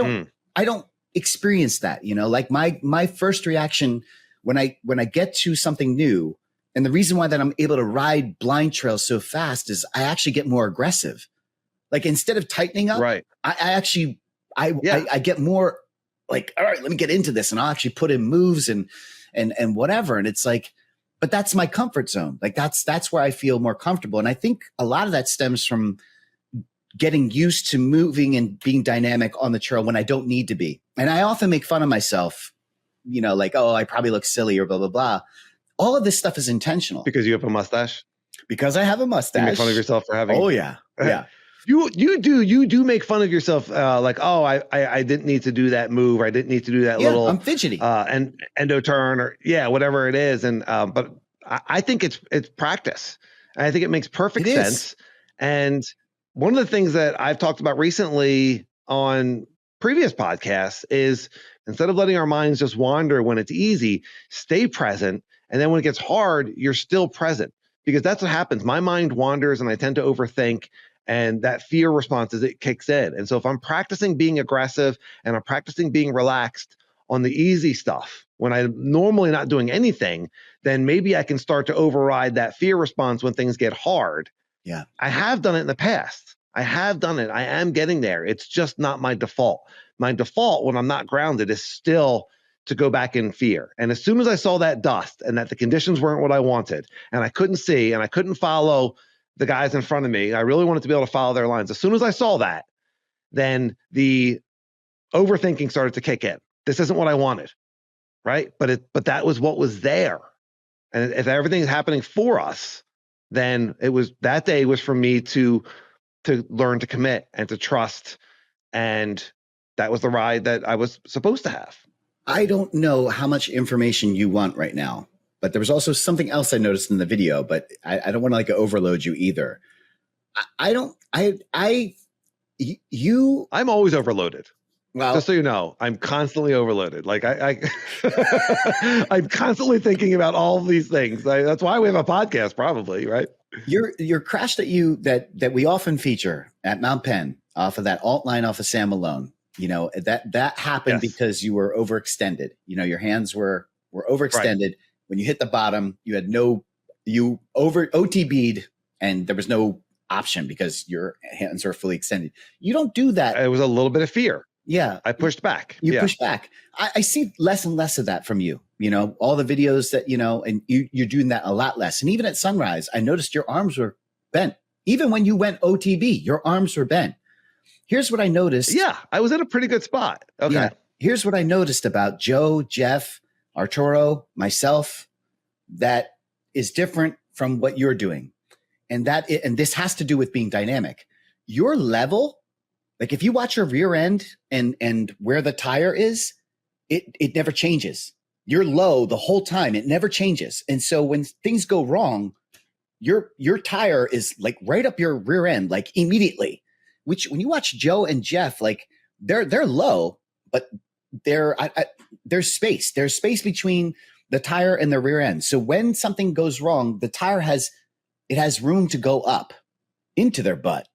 don't experience that, like my first reaction when I get to something new, and the reason why that I'm able to ride blind trails so fast is I actually get more aggressive. Like, instead of tightening up, right, I get more like, all right, let me get into this, and I'll actually put in moves and whatever. And it's like, but that's my comfort zone. Like, that's where I feel more comfortable. And I think a lot of that stems from getting used to moving and being dynamic on the trail when I don't need to be. And I often make fun of myself, like, oh, I probably look silly or blah, blah, blah. All of this stuff is intentional. Because you have a mustache? Because I have a mustache. You make fun of yourself for having. Oh, yeah. Yeah. You do make fun of yourself, like, oh, I didn't need to do that move, or I didn't need to do that little. I'm fidgety. And endo turn, or whatever it is. And but I think it's practice. And I think it makes perfect sense. And one of the things that I've talked about recently on previous podcasts is, instead of letting our minds just wander when it's easy, stay present. And then when it gets hard, you're still present, because that's what happens. My mind wanders, and I tend to overthink. And that fear response it kicks in. And so if I'm practicing being aggressive and I'm practicing being relaxed on the easy stuff when I'm normally not doing anything, then maybe I can start to override that fear response when things get hard. Yeah. I have done it in the past. I have done it. I am getting there. It's just not my default. My default when I'm not grounded is still to go back in fear. And as soon as I saw that dust and that the conditions weren't what I wanted, and I couldn't see and I couldn't follow the guys in front of me, I really wanted to be able to follow their lines. As soon as I saw that, then the overthinking started to kick in. This isn't what I wanted, right? But that was what was there. And if everything is happening for us, then that day was for me to learn to commit and to trust. And that was the ride that I was supposed to have. I don't know how much information you want right now, but there was also something else I noticed in the video, but I don't want to like overload you either. I'm always overloaded. Well, just so you know, I'm constantly overloaded. Like I'm constantly thinking about all of these things. That's why we have a podcast, probably, right? Your crash that we often feature at Mount Penn off of that alt line off of Sam Malone, that happened because you were overextended. Your hands were overextended. Right. When you hit the bottom, you over OTB'd, and there was no option because your hands are fully extended. You don't do that. It was a little bit of fear. Yeah. I pushed back. You pushed back. I see less and less of that from you. All the videos that, and you're doing that a lot less. And even at sunrise, I noticed your arms were bent. Even when you went OTB, your arms were bent. Here's what I noticed. Yeah, I was in a pretty good spot. Okay. Yeah. Here's what I noticed about Joe, Jeff, Arturo, myself, that is different from what you're doing. And this has to do with being dynamic. Your level, Like if you watch your rear end and where the tire is, it never changes. You're low the whole time. It never changes. And so when things go wrong, your tire is like right up your rear end, like immediately. Which when you watch Joe and Jeff, like they're low, but there's space. There's space between the tire and the rear end. So when something goes wrong, the tire has room to go up into their butt.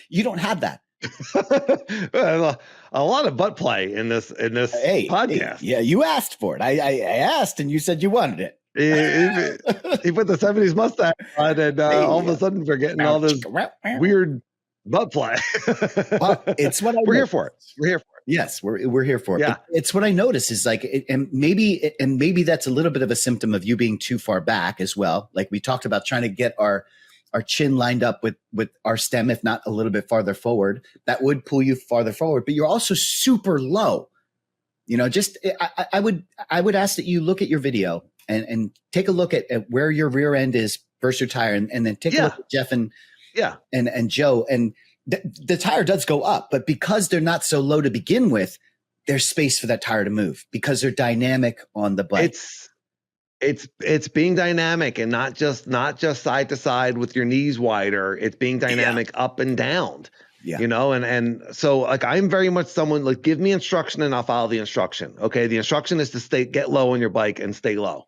You don't have that. A lot of butt play in this podcast. Yeah, you asked for it. I asked, and you said you wanted it. He put the 70s mustache on, and all of a sudden we're getting all this weird butt play. It's what we're here for it. We're here for it. Yes, we're here for it. Yeah. It's what I notice is like, and maybe that's a little bit of a symptom of you being too far back as well. Like we talked about trying to get our chin lined up with our stem, if not a little bit farther forward. That would pull you farther forward, but you're also super low. You know, just I would ask that you look at your video and take a look at where your rear end is versus your tire, and then take a look at Jeff and Joe. And the tire does go up, but because they're not so low to begin with, there's space for that tire to move because they're dynamic on the bike. It's being dynamic and not just side to side with your knees wider. It's being dynamic up and down. Yeah. You know, and so like I'm very much someone like give me instruction and I'll follow the instruction. Okay, the instruction is to get low on your bike and stay low.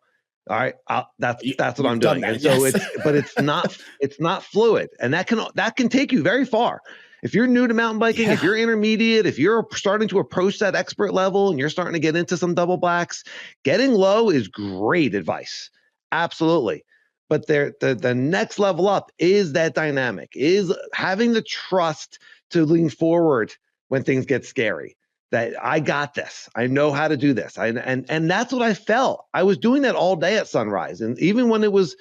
All right, that's what I'm doing. And so it's not fluid, and that can take you very far. If you're new to mountain biking, if you're intermediate, if you're starting to approach that expert level and you're starting to get into some double blacks, getting low is great advice. Absolutely. But the next level up is that dynamic, is having the trust to lean forward when things get scary. That I got this. I know how to do this. And that's what I felt. I was doing that all day at Sunrise. And even when it was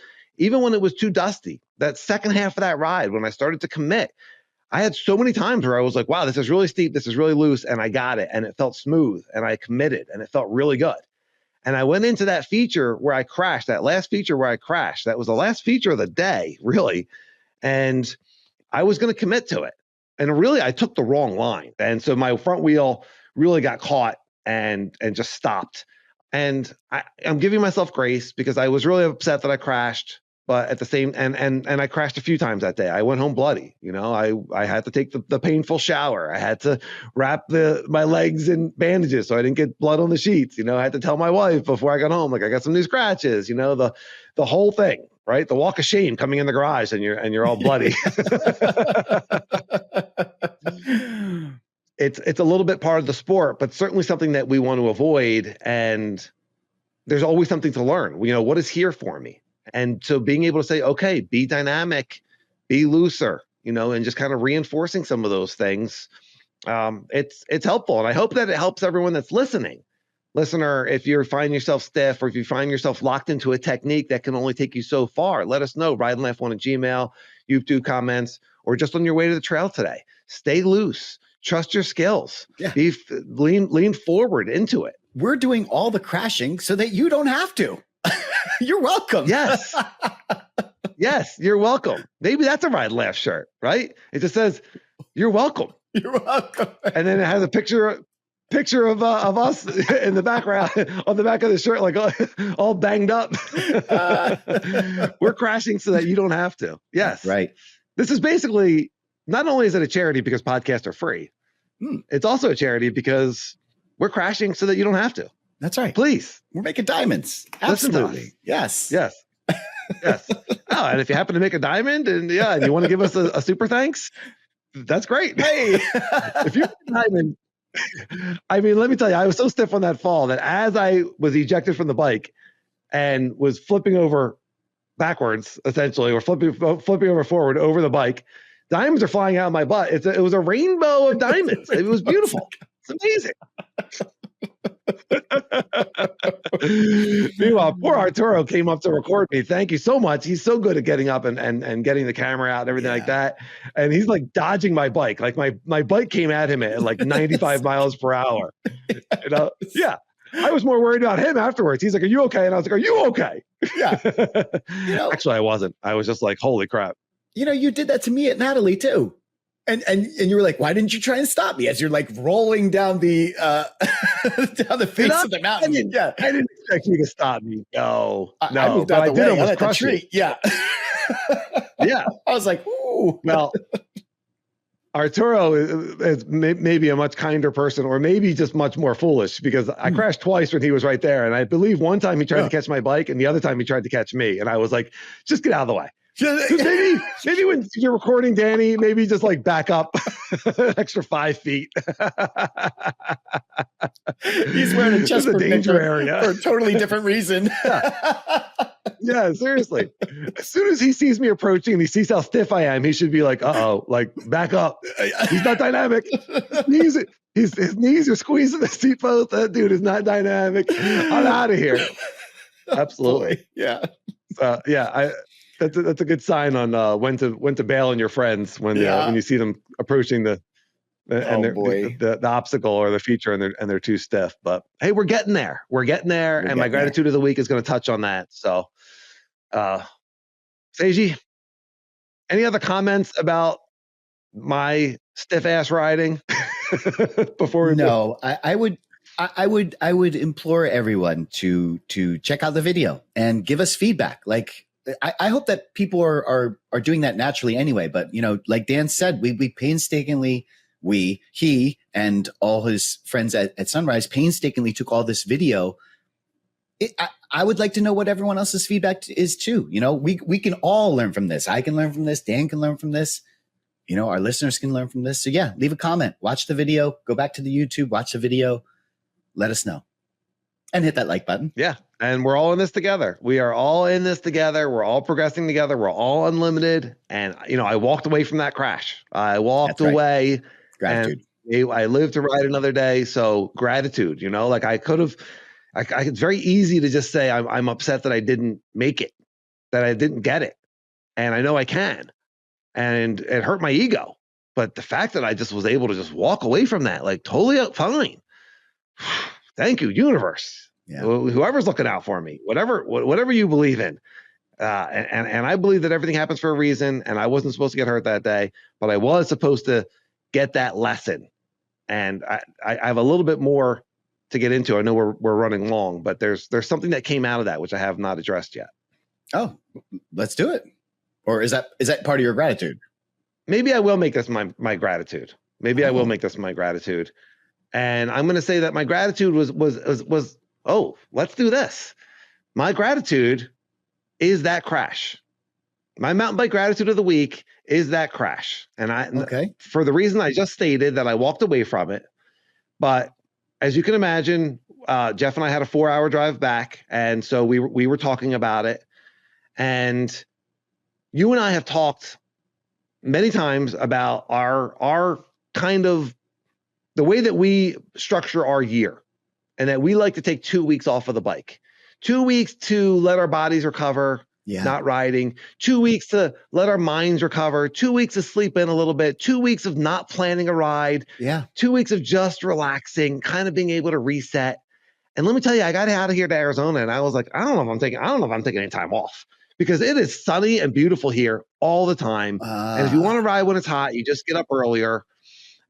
too dusty, that second half of that ride, when I started to commit, I had so many times where I was like, wow, this is really steep. This is really loose. And I got it. And it felt smooth. And I committed. And it felt really good. And I went into that feature where I crashed, that last feature where I crashed. That was the last feature of the day, really. And I was going to commit to it. And really, I took the wrong line. And so my front wheel really got caught and just stopped. And I'm giving myself grace because I was really upset that I crashed. But at the same, and I crashed a few times that day. I went home bloody. You know, I had to take the painful shower. I had to wrap my legs in bandages so I didn't get blood on the sheets. You know, I had to tell my wife before I got home, like I got some new scratches. You know, the whole thing, right? The walk of shame coming in the garage and you're all bloody. It's a little bit part of the sport, but certainly something that we want to avoid. And there's always something to learn. You know, what is here for me? And so being able to say, okay, be dynamic, be looser, you know, and just kind of reinforcing some of those things. It's helpful. And I hope that it helps everyone that's listening. Listener, if you find yourself stiff or if you find yourself locked into a technique that can only take you so far, let us know. Ride and Laugh 1 at Gmail, YouTube comments, or just on your way to the trail today. Stay loose. Trust your skills. Yeah. Lean forward into it. We're doing all the crashing so that you don't have to. You're welcome. Yes. Yes, you're welcome. Maybe that's a Ride and Laugh shirt, right? It just says, you're welcome. You're welcome. And then it has a picture of us in the background on the back of the shirt, like all banged up. We're crashing so that you don't have to. Yes. Right. This is basically, not only is it a charity because podcasts are free, it's also a charity because we're crashing so that you don't have to. That's right. Please. We're making diamonds. Absolutely. Yes. Yes. Yes. Oh, and if you happen to make a diamond and you want to give us a super thanks, that's great. Hey, if you're a diamond, I mean, let me tell you, I was so stiff on that fall that as I was ejected from the bike and was flipping over backwards, essentially, or flipping over forward over the bike, diamonds are flying out of my butt. It was a rainbow of diamonds. It was beautiful. It's amazing. Meanwhile, poor Arturo came up to record me. Thank you so much. He's so good at getting up and getting the camera out and everything like that. And he's like dodging my bike. Like my bike came at him at like 95 miles per hour. You know? Yeah. I was more worried about him afterwards. He's like, "Are you okay?" And I was like, "Are you okay?" Yeah. Actually, I wasn't. I was just like, "Holy crap!" You know, you did that to me at Natalie too. And you were like, why didn't you try and stop me? As you're like rolling down the down the face of the mountain. I didn't expect you to stop me. No. I moved but out the I did way. I almost let the crush you. tree. Yeah. Yeah. I was like, ooh. Well, Arturo is maybe a much kinder person, or maybe just much more foolish, because I crashed twice when he was right there. And I believe one time he tried to catch my bike, and the other time he tried to catch me. And I was like, just get out of the way. Maybe when you're recording, Danny, maybe just like back up an extra 5 feet. He's wearing a chest danger area for a totally different reason. Yeah, seriously. As soon as he sees me approaching and he sees how stiff I am, he should be like, uh-oh, like back up. He's not dynamic. His knees are squeezing the seat post. That dude is not dynamic. I'm out of here. Absolutely. Yeah. That's a good sign on when to bail on your friends when you see them approaching the obstacle or the feature and they're too stiff. But hey, we're getting there. And my gratitude of the week is going to touch on that. So, Seiji, any other comments about my stiff ass riding before we No, I would implore everyone to check out the video and give us feedback. Like, I hope that people are doing that naturally anyway. But like Dan said, we painstakingly, he and all his friends at Sunrise painstakingly took all this video. I would like to know what everyone else's feedback is too. We can all learn from this. I can learn from this. Dan can learn from this. Our listeners can learn from this. So yeah, leave a comment, watch the video, go back to the YouTube, watch the video, let us know, and hit that like button. Yeah. And we're all in this together. We are all in this together. We're all progressing together. We're all unlimited. And, I walked away from that crash. I walked away. Gratitude. And I lived to ride another day. So gratitude, like I could have, it's very easy to just say, I'm upset that I didn't make it, that I didn't get it. And I know I can. And it hurt my ego. But the fact that I just was able to just walk away from that, like totally fine. Thank you, universe. Yeah. Whoever's looking out for me, whatever you believe in. And I believe that everything happens for a reason. And I wasn't supposed to get hurt that day, but I was supposed to get that lesson. And I have a little bit more to get into. I know we're running long, but there's something that came out of that, which I have not addressed yet. Oh, let's do it. Or is that part of your gratitude? Maybe I will make this my gratitude. I will make this my gratitude. And I'm going to say that my gratitude was, let's do this. My gratitude is that crash. My mountain bike gratitude of the week is that crash. And for the reason I just stated, that I walked away from it. But as you can imagine, Jeff and I had a 4-hour drive back. And so we were talking about it. And you and I have talked many times about our kind of the way that we structure our year, and that we like to take 2 weeks off of the bike, 2 weeks to let our bodies recover, not riding, 2 weeks to let our minds recover, 2 weeks to sleep in a little bit, 2 weeks of not planning a ride, 2 weeks of just relaxing, kind of being able to reset. And let me tell you, I got out of here to Arizona and I was like, I don't know if I'm taking any time off, because it is sunny and beautiful here all the time. And if you want to ride when it's hot, you just get up earlier.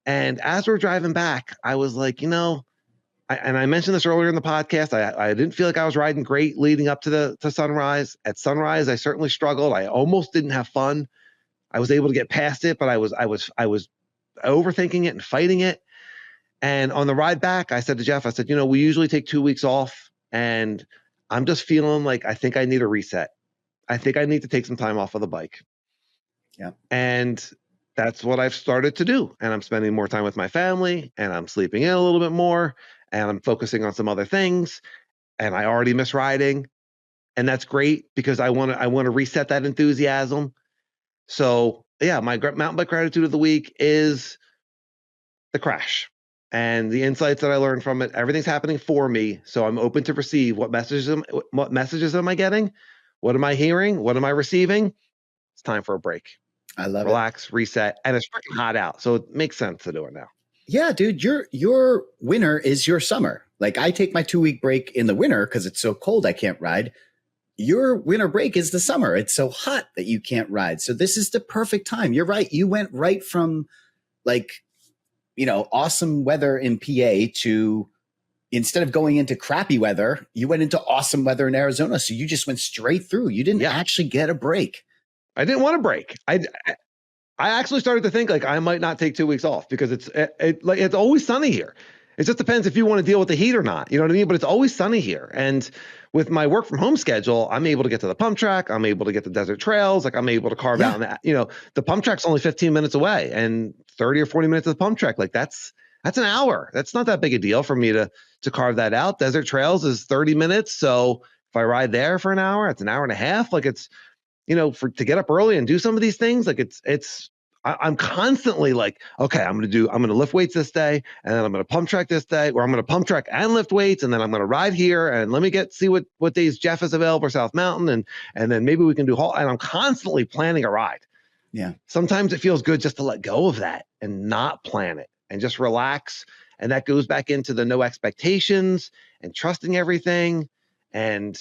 And as we're driving back, I was like, I mentioned this earlier in the podcast. I didn't feel like I was riding great leading up to Sunrise. At Sunrise, I certainly struggled. I almost didn't have fun. I was able to get past it, but I was overthinking it and fighting it. And on the ride back, I said to Jeff, we usually take 2 weeks off, and I'm just feeling like I think I need a reset. I think I need to take some time off of the bike. Yeah. And that's what I've started to do. And I'm spending more time with my family, and I'm sleeping in a little bit more, and I'm focusing on some other things. And I already miss riding. And that's great, because I want to reset that enthusiasm. So yeah, my mountain bike gratitude of the week is the crash and the insights that I learned from it. Everything's happening for me. So I'm open to receive what messages am I getting? What am I hearing? What am I receiving? It's time for a break. I love it. Relax, reset. And it's freaking hot out, so it makes sense to do it now. Yeah, dude, your winter is your summer. Like, I take my 2 week break in the winter because it's so cold I can't ride. Your winter break is the summer. It's so hot that you can't ride. So this is the perfect time. You're right. You went right from like, awesome weather in PA to, instead of going into crappy weather, you went into awesome weather in Arizona. So you just went straight through. You didn't actually get a break. I didn't want a break. I actually started to think like I might not take 2 weeks off because it's always sunny here. It just depends if you want to deal with the heat or not. You know what I mean? But it's always sunny here. And with my work from home schedule, I'm able to get to the pump track. I'm able to get to desert trails. Like I'm able to carve out that, the pump track's only 15 minutes away and 30 or 40 minutes of the pump track. Like that's an hour. That's not that big a deal for me to carve that out. Desert trails is 30 minutes. So if I ride there for an hour, it's an hour and a half. Like it's, to get up early and do some of these things, like I'm constantly like, okay, I'm going to lift weights this day, and then I'm going to pump track this day, or I'm going to pump track and lift weights, and then I'm going to ride here, and let me see what days Jeff is available for South Mountain, and then maybe we can do and I'm constantly planning a ride. Yeah. Sometimes it feels good just to let go of that and not plan it and just relax. And that goes back into the no expectations and trusting everything and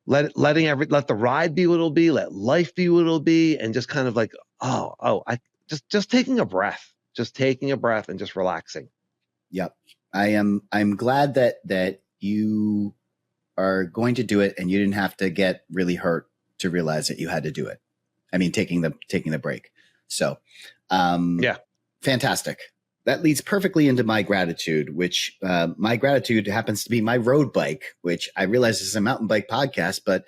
let the ride be what it'll be, let life be what it'll be, and just kind of like, just taking a breath and just relaxing. Yep. I'm glad that you are going to do it and you didn't have to get really hurt to realize that you had to do it. I mean, taking the break. So, fantastic. That leads perfectly into my gratitude, which my gratitude happens to be my road bike, which I realize is a mountain bike podcast, but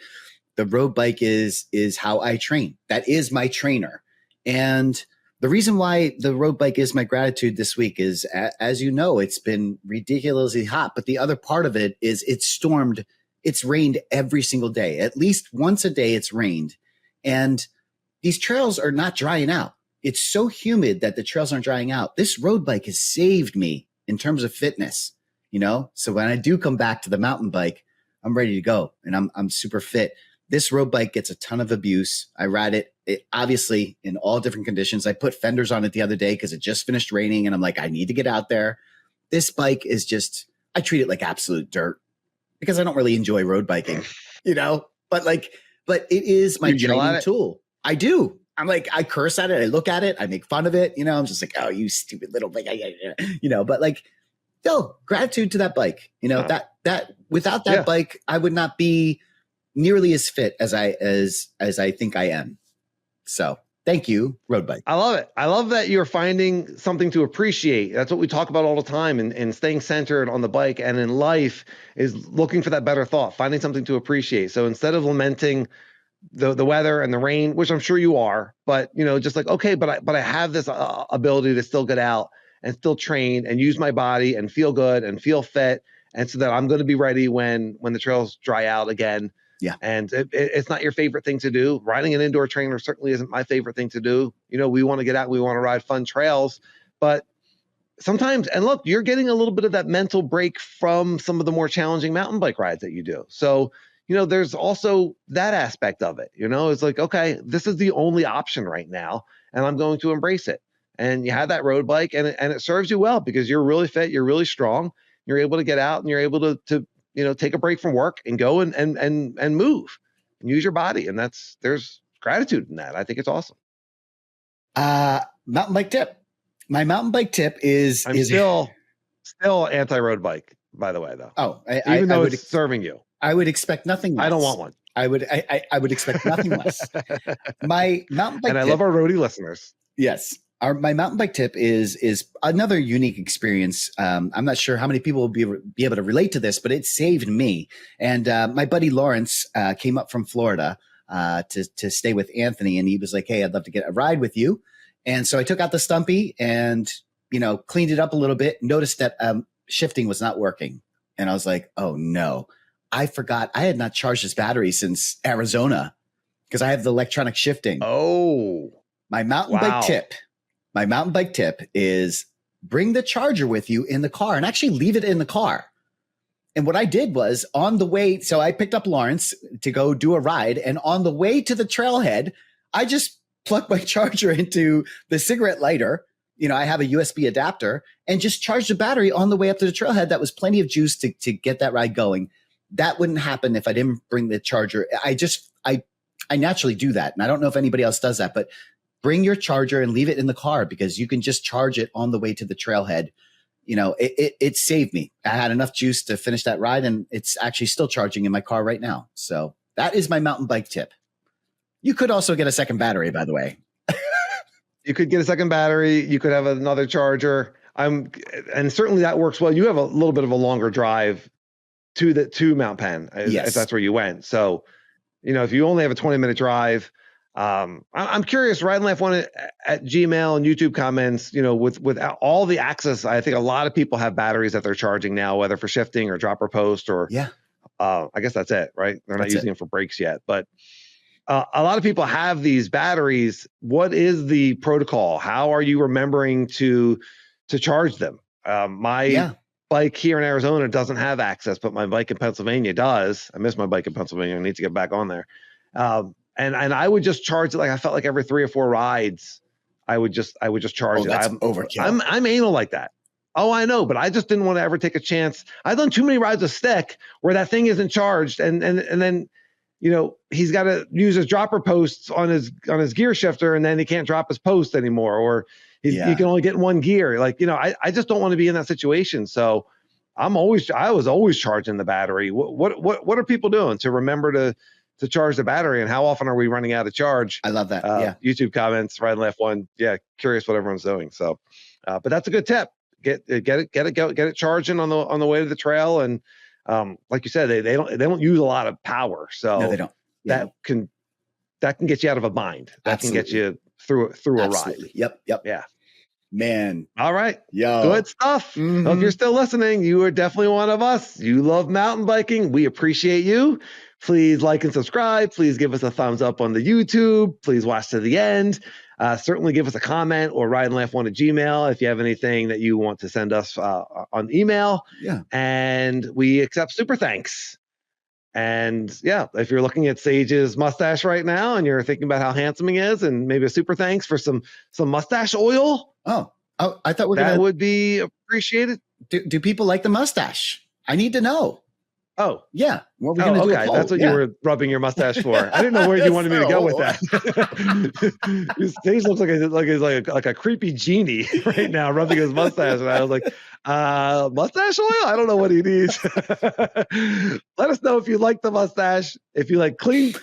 the road bike is how I train. That is my trainer. And the reason why the road bike is my gratitude this week is, as you know, it's been ridiculously hot, but the other part of it is it's rained every single day. At least once a day it's rained. And these trails are not drying out. It's so humid that the trails aren't drying out. This road bike has saved me in terms of fitness, So when I do come back to the mountain bike, I'm ready to go and I'm super fit. This road bike gets a ton of abuse. I ride it obviously in all different conditions. I put fenders on it the other day because it just finished raining and I'm like, I need to get out there. This bike is I treat it like absolute dirt because I don't really enjoy road biking, but it is my training tool. I do. I'm like, I curse at it. I look at it. I make fun of it. I'm just like, oh, you stupid little bike, but like, still gratitude to that bike, that without that bike, I would not be nearly as fit as I think I am. So thank you, road bike. I love it. I love that you're finding something to appreciate. That's what we talk about all the time, and staying centered on the bike and in life is looking for that better thought, finding something to appreciate. So instead of lamenting the weather and the rain, which I'm sure you are, but just like, okay, but I have this ability to still get out and still train and use my body and feel good and feel fit. And so that I'm going to be ready when the trails dry out again. Yeah. And it's not your favorite thing to do. Riding an indoor trainer certainly isn't my favorite thing to do. We want to get out, we want to ride fun trails, but sometimes, and look, you're getting a little bit of that mental break from some of the more challenging mountain bike rides that you do. So, there's also that aspect of it. It's like, okay, this is the only option right now, and I'm going to embrace it. And you have that road bike, and it serves you well because you're really fit, you're really strong, you're able to get out, and you're able to take a break from work and go and move and use your body. And there's gratitude in that. I think it's awesome. Mountain bike tip. My mountain bike tip is still anti-road bike, by the way, though. Oh, even though it's serving you. I would expect nothing less. I don't want one. I would expect nothing less. My mountain bike and I love our roadie listeners. Yes. My mountain bike tip is another unique experience. I'm not sure how many people will be able to relate to this, but it saved me. And my buddy Lawrence came up from Florida to stay with Anthony, and he was like, "Hey, I'd love to get a ride with you." And so I took out the Stumpy and cleaned it up a little bit. Noticed that shifting was not working, and I was like, "Oh no!" I forgot I had not charged this battery since Arizona because I have the electronic shifting. Oh, my mountain bike tip is bring the charger with you in the car and actually leave it in the car. And what I did was on the way, so I picked up Lawrence to go do a ride. And on the way to the trailhead, I just plugged my charger into the cigarette lighter. I have a USB adapter and just charged the battery on the way up to the trailhead. That was plenty of juice to get that ride going. That wouldn't happen if I didn't bring the charger. I naturally do that. And I don't know if anybody else does that, but bring your charger and leave it in the car, because you can just charge it on the way to the trailhead. You know, it saved me. I had enough juice to finish that ride, and it's actually still charging in my car right now. So that is my mountain bike tip. You could also get a second battery, by the way. You could get a second battery. You could have another charger. And certainly that works well. You have a little bit of a longer drive to Mount Penn, if that's where you went. So, you know, if you only have a 20-minute drive, I'm curious, Ride and Laugh One at Gmail and YouTube comments, you know, with all the access, I think a lot of people have batteries that they're charging now, whether for shifting or drop or post, or I guess that's it, right? They're not using it for brakes yet, but a lot of people have these batteries. What is the protocol? How are you remembering to charge them? My bike here in Arizona doesn't have access, but my bike in Pennsylvania does. I miss my bike in Pennsylvania. I need to get back on there. And I would just charge it. Like, I felt like every 3 or 4 rides, I would just charge it. That's overkill. I'm anal like that. Oh, I know, but I just didn't want to ever take a chance. I've done too many rides with Stick where that thing isn't charged, and then, you know, he's got to use his dropper posts on his gear shifter, and then he can't drop his post anymore, or he can only get 1 gear. Like, you know, I just don't want to be in that situation. So I was always charging the battery. What are people doing to remember to charge the battery, and how often are we running out of charge? I love that. YouTube comments, Ride and Laugh One. Yeah, curious what everyone's doing. So, but that's a good tip. Get it charging on the way to the trail, and like you said, they don't use a lot of power, so no, they don't. That can get you out of a bind. That can get you through a ride. Yep. Yeah. Man. All right. Yo. Good stuff. Mm-hmm. Well, if you're still listening, you are definitely one of us. You love mountain biking. We appreciate you. Please like and subscribe. Please give us a thumbs up on the YouTube. Please watch to the end. Certainly give us a comment, or Ride and Laugh One at Gmail if you have anything that you want to send us on email. Yeah. And we accept super thanks. And yeah, if you're looking at Sage's mustache right now and you're thinking about how handsome he is, and maybe a super thanks for some mustache oil. Oh, I thought that would be appreciated. Do people like the mustache? I need to know. Oh, yeah. What are we going to do? Okay, that's what you were rubbing your mustache for. I didn't know where you wanted me to go with that. His face looks like a creepy genie right now, rubbing his mustache, and I was like, mustache oil? I don't know what he needs. Let us know if you like the mustache, if you like clean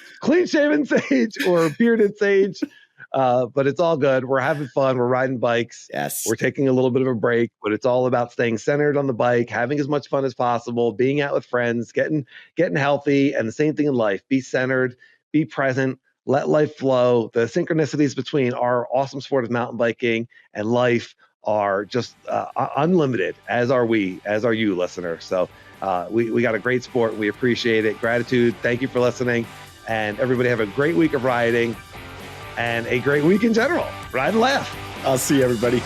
shaven Sage or bearded Sage. But it's all good. We're having fun. We're riding bikes. Yes. We're taking a little bit of a break, but it's all about staying centered on the bike, having as much fun as possible, being out with friends, getting healthy, and the same thing in life. Be centered, be present, let life flow. The synchronicities between our awesome sport of mountain biking and life are just unlimited, as are you, listener. So we got a great sport. We appreciate it. Gratitude. Thank you for listening. And everybody have a great week of riding. And a great week in general. Ride and laugh. I'll see everybody.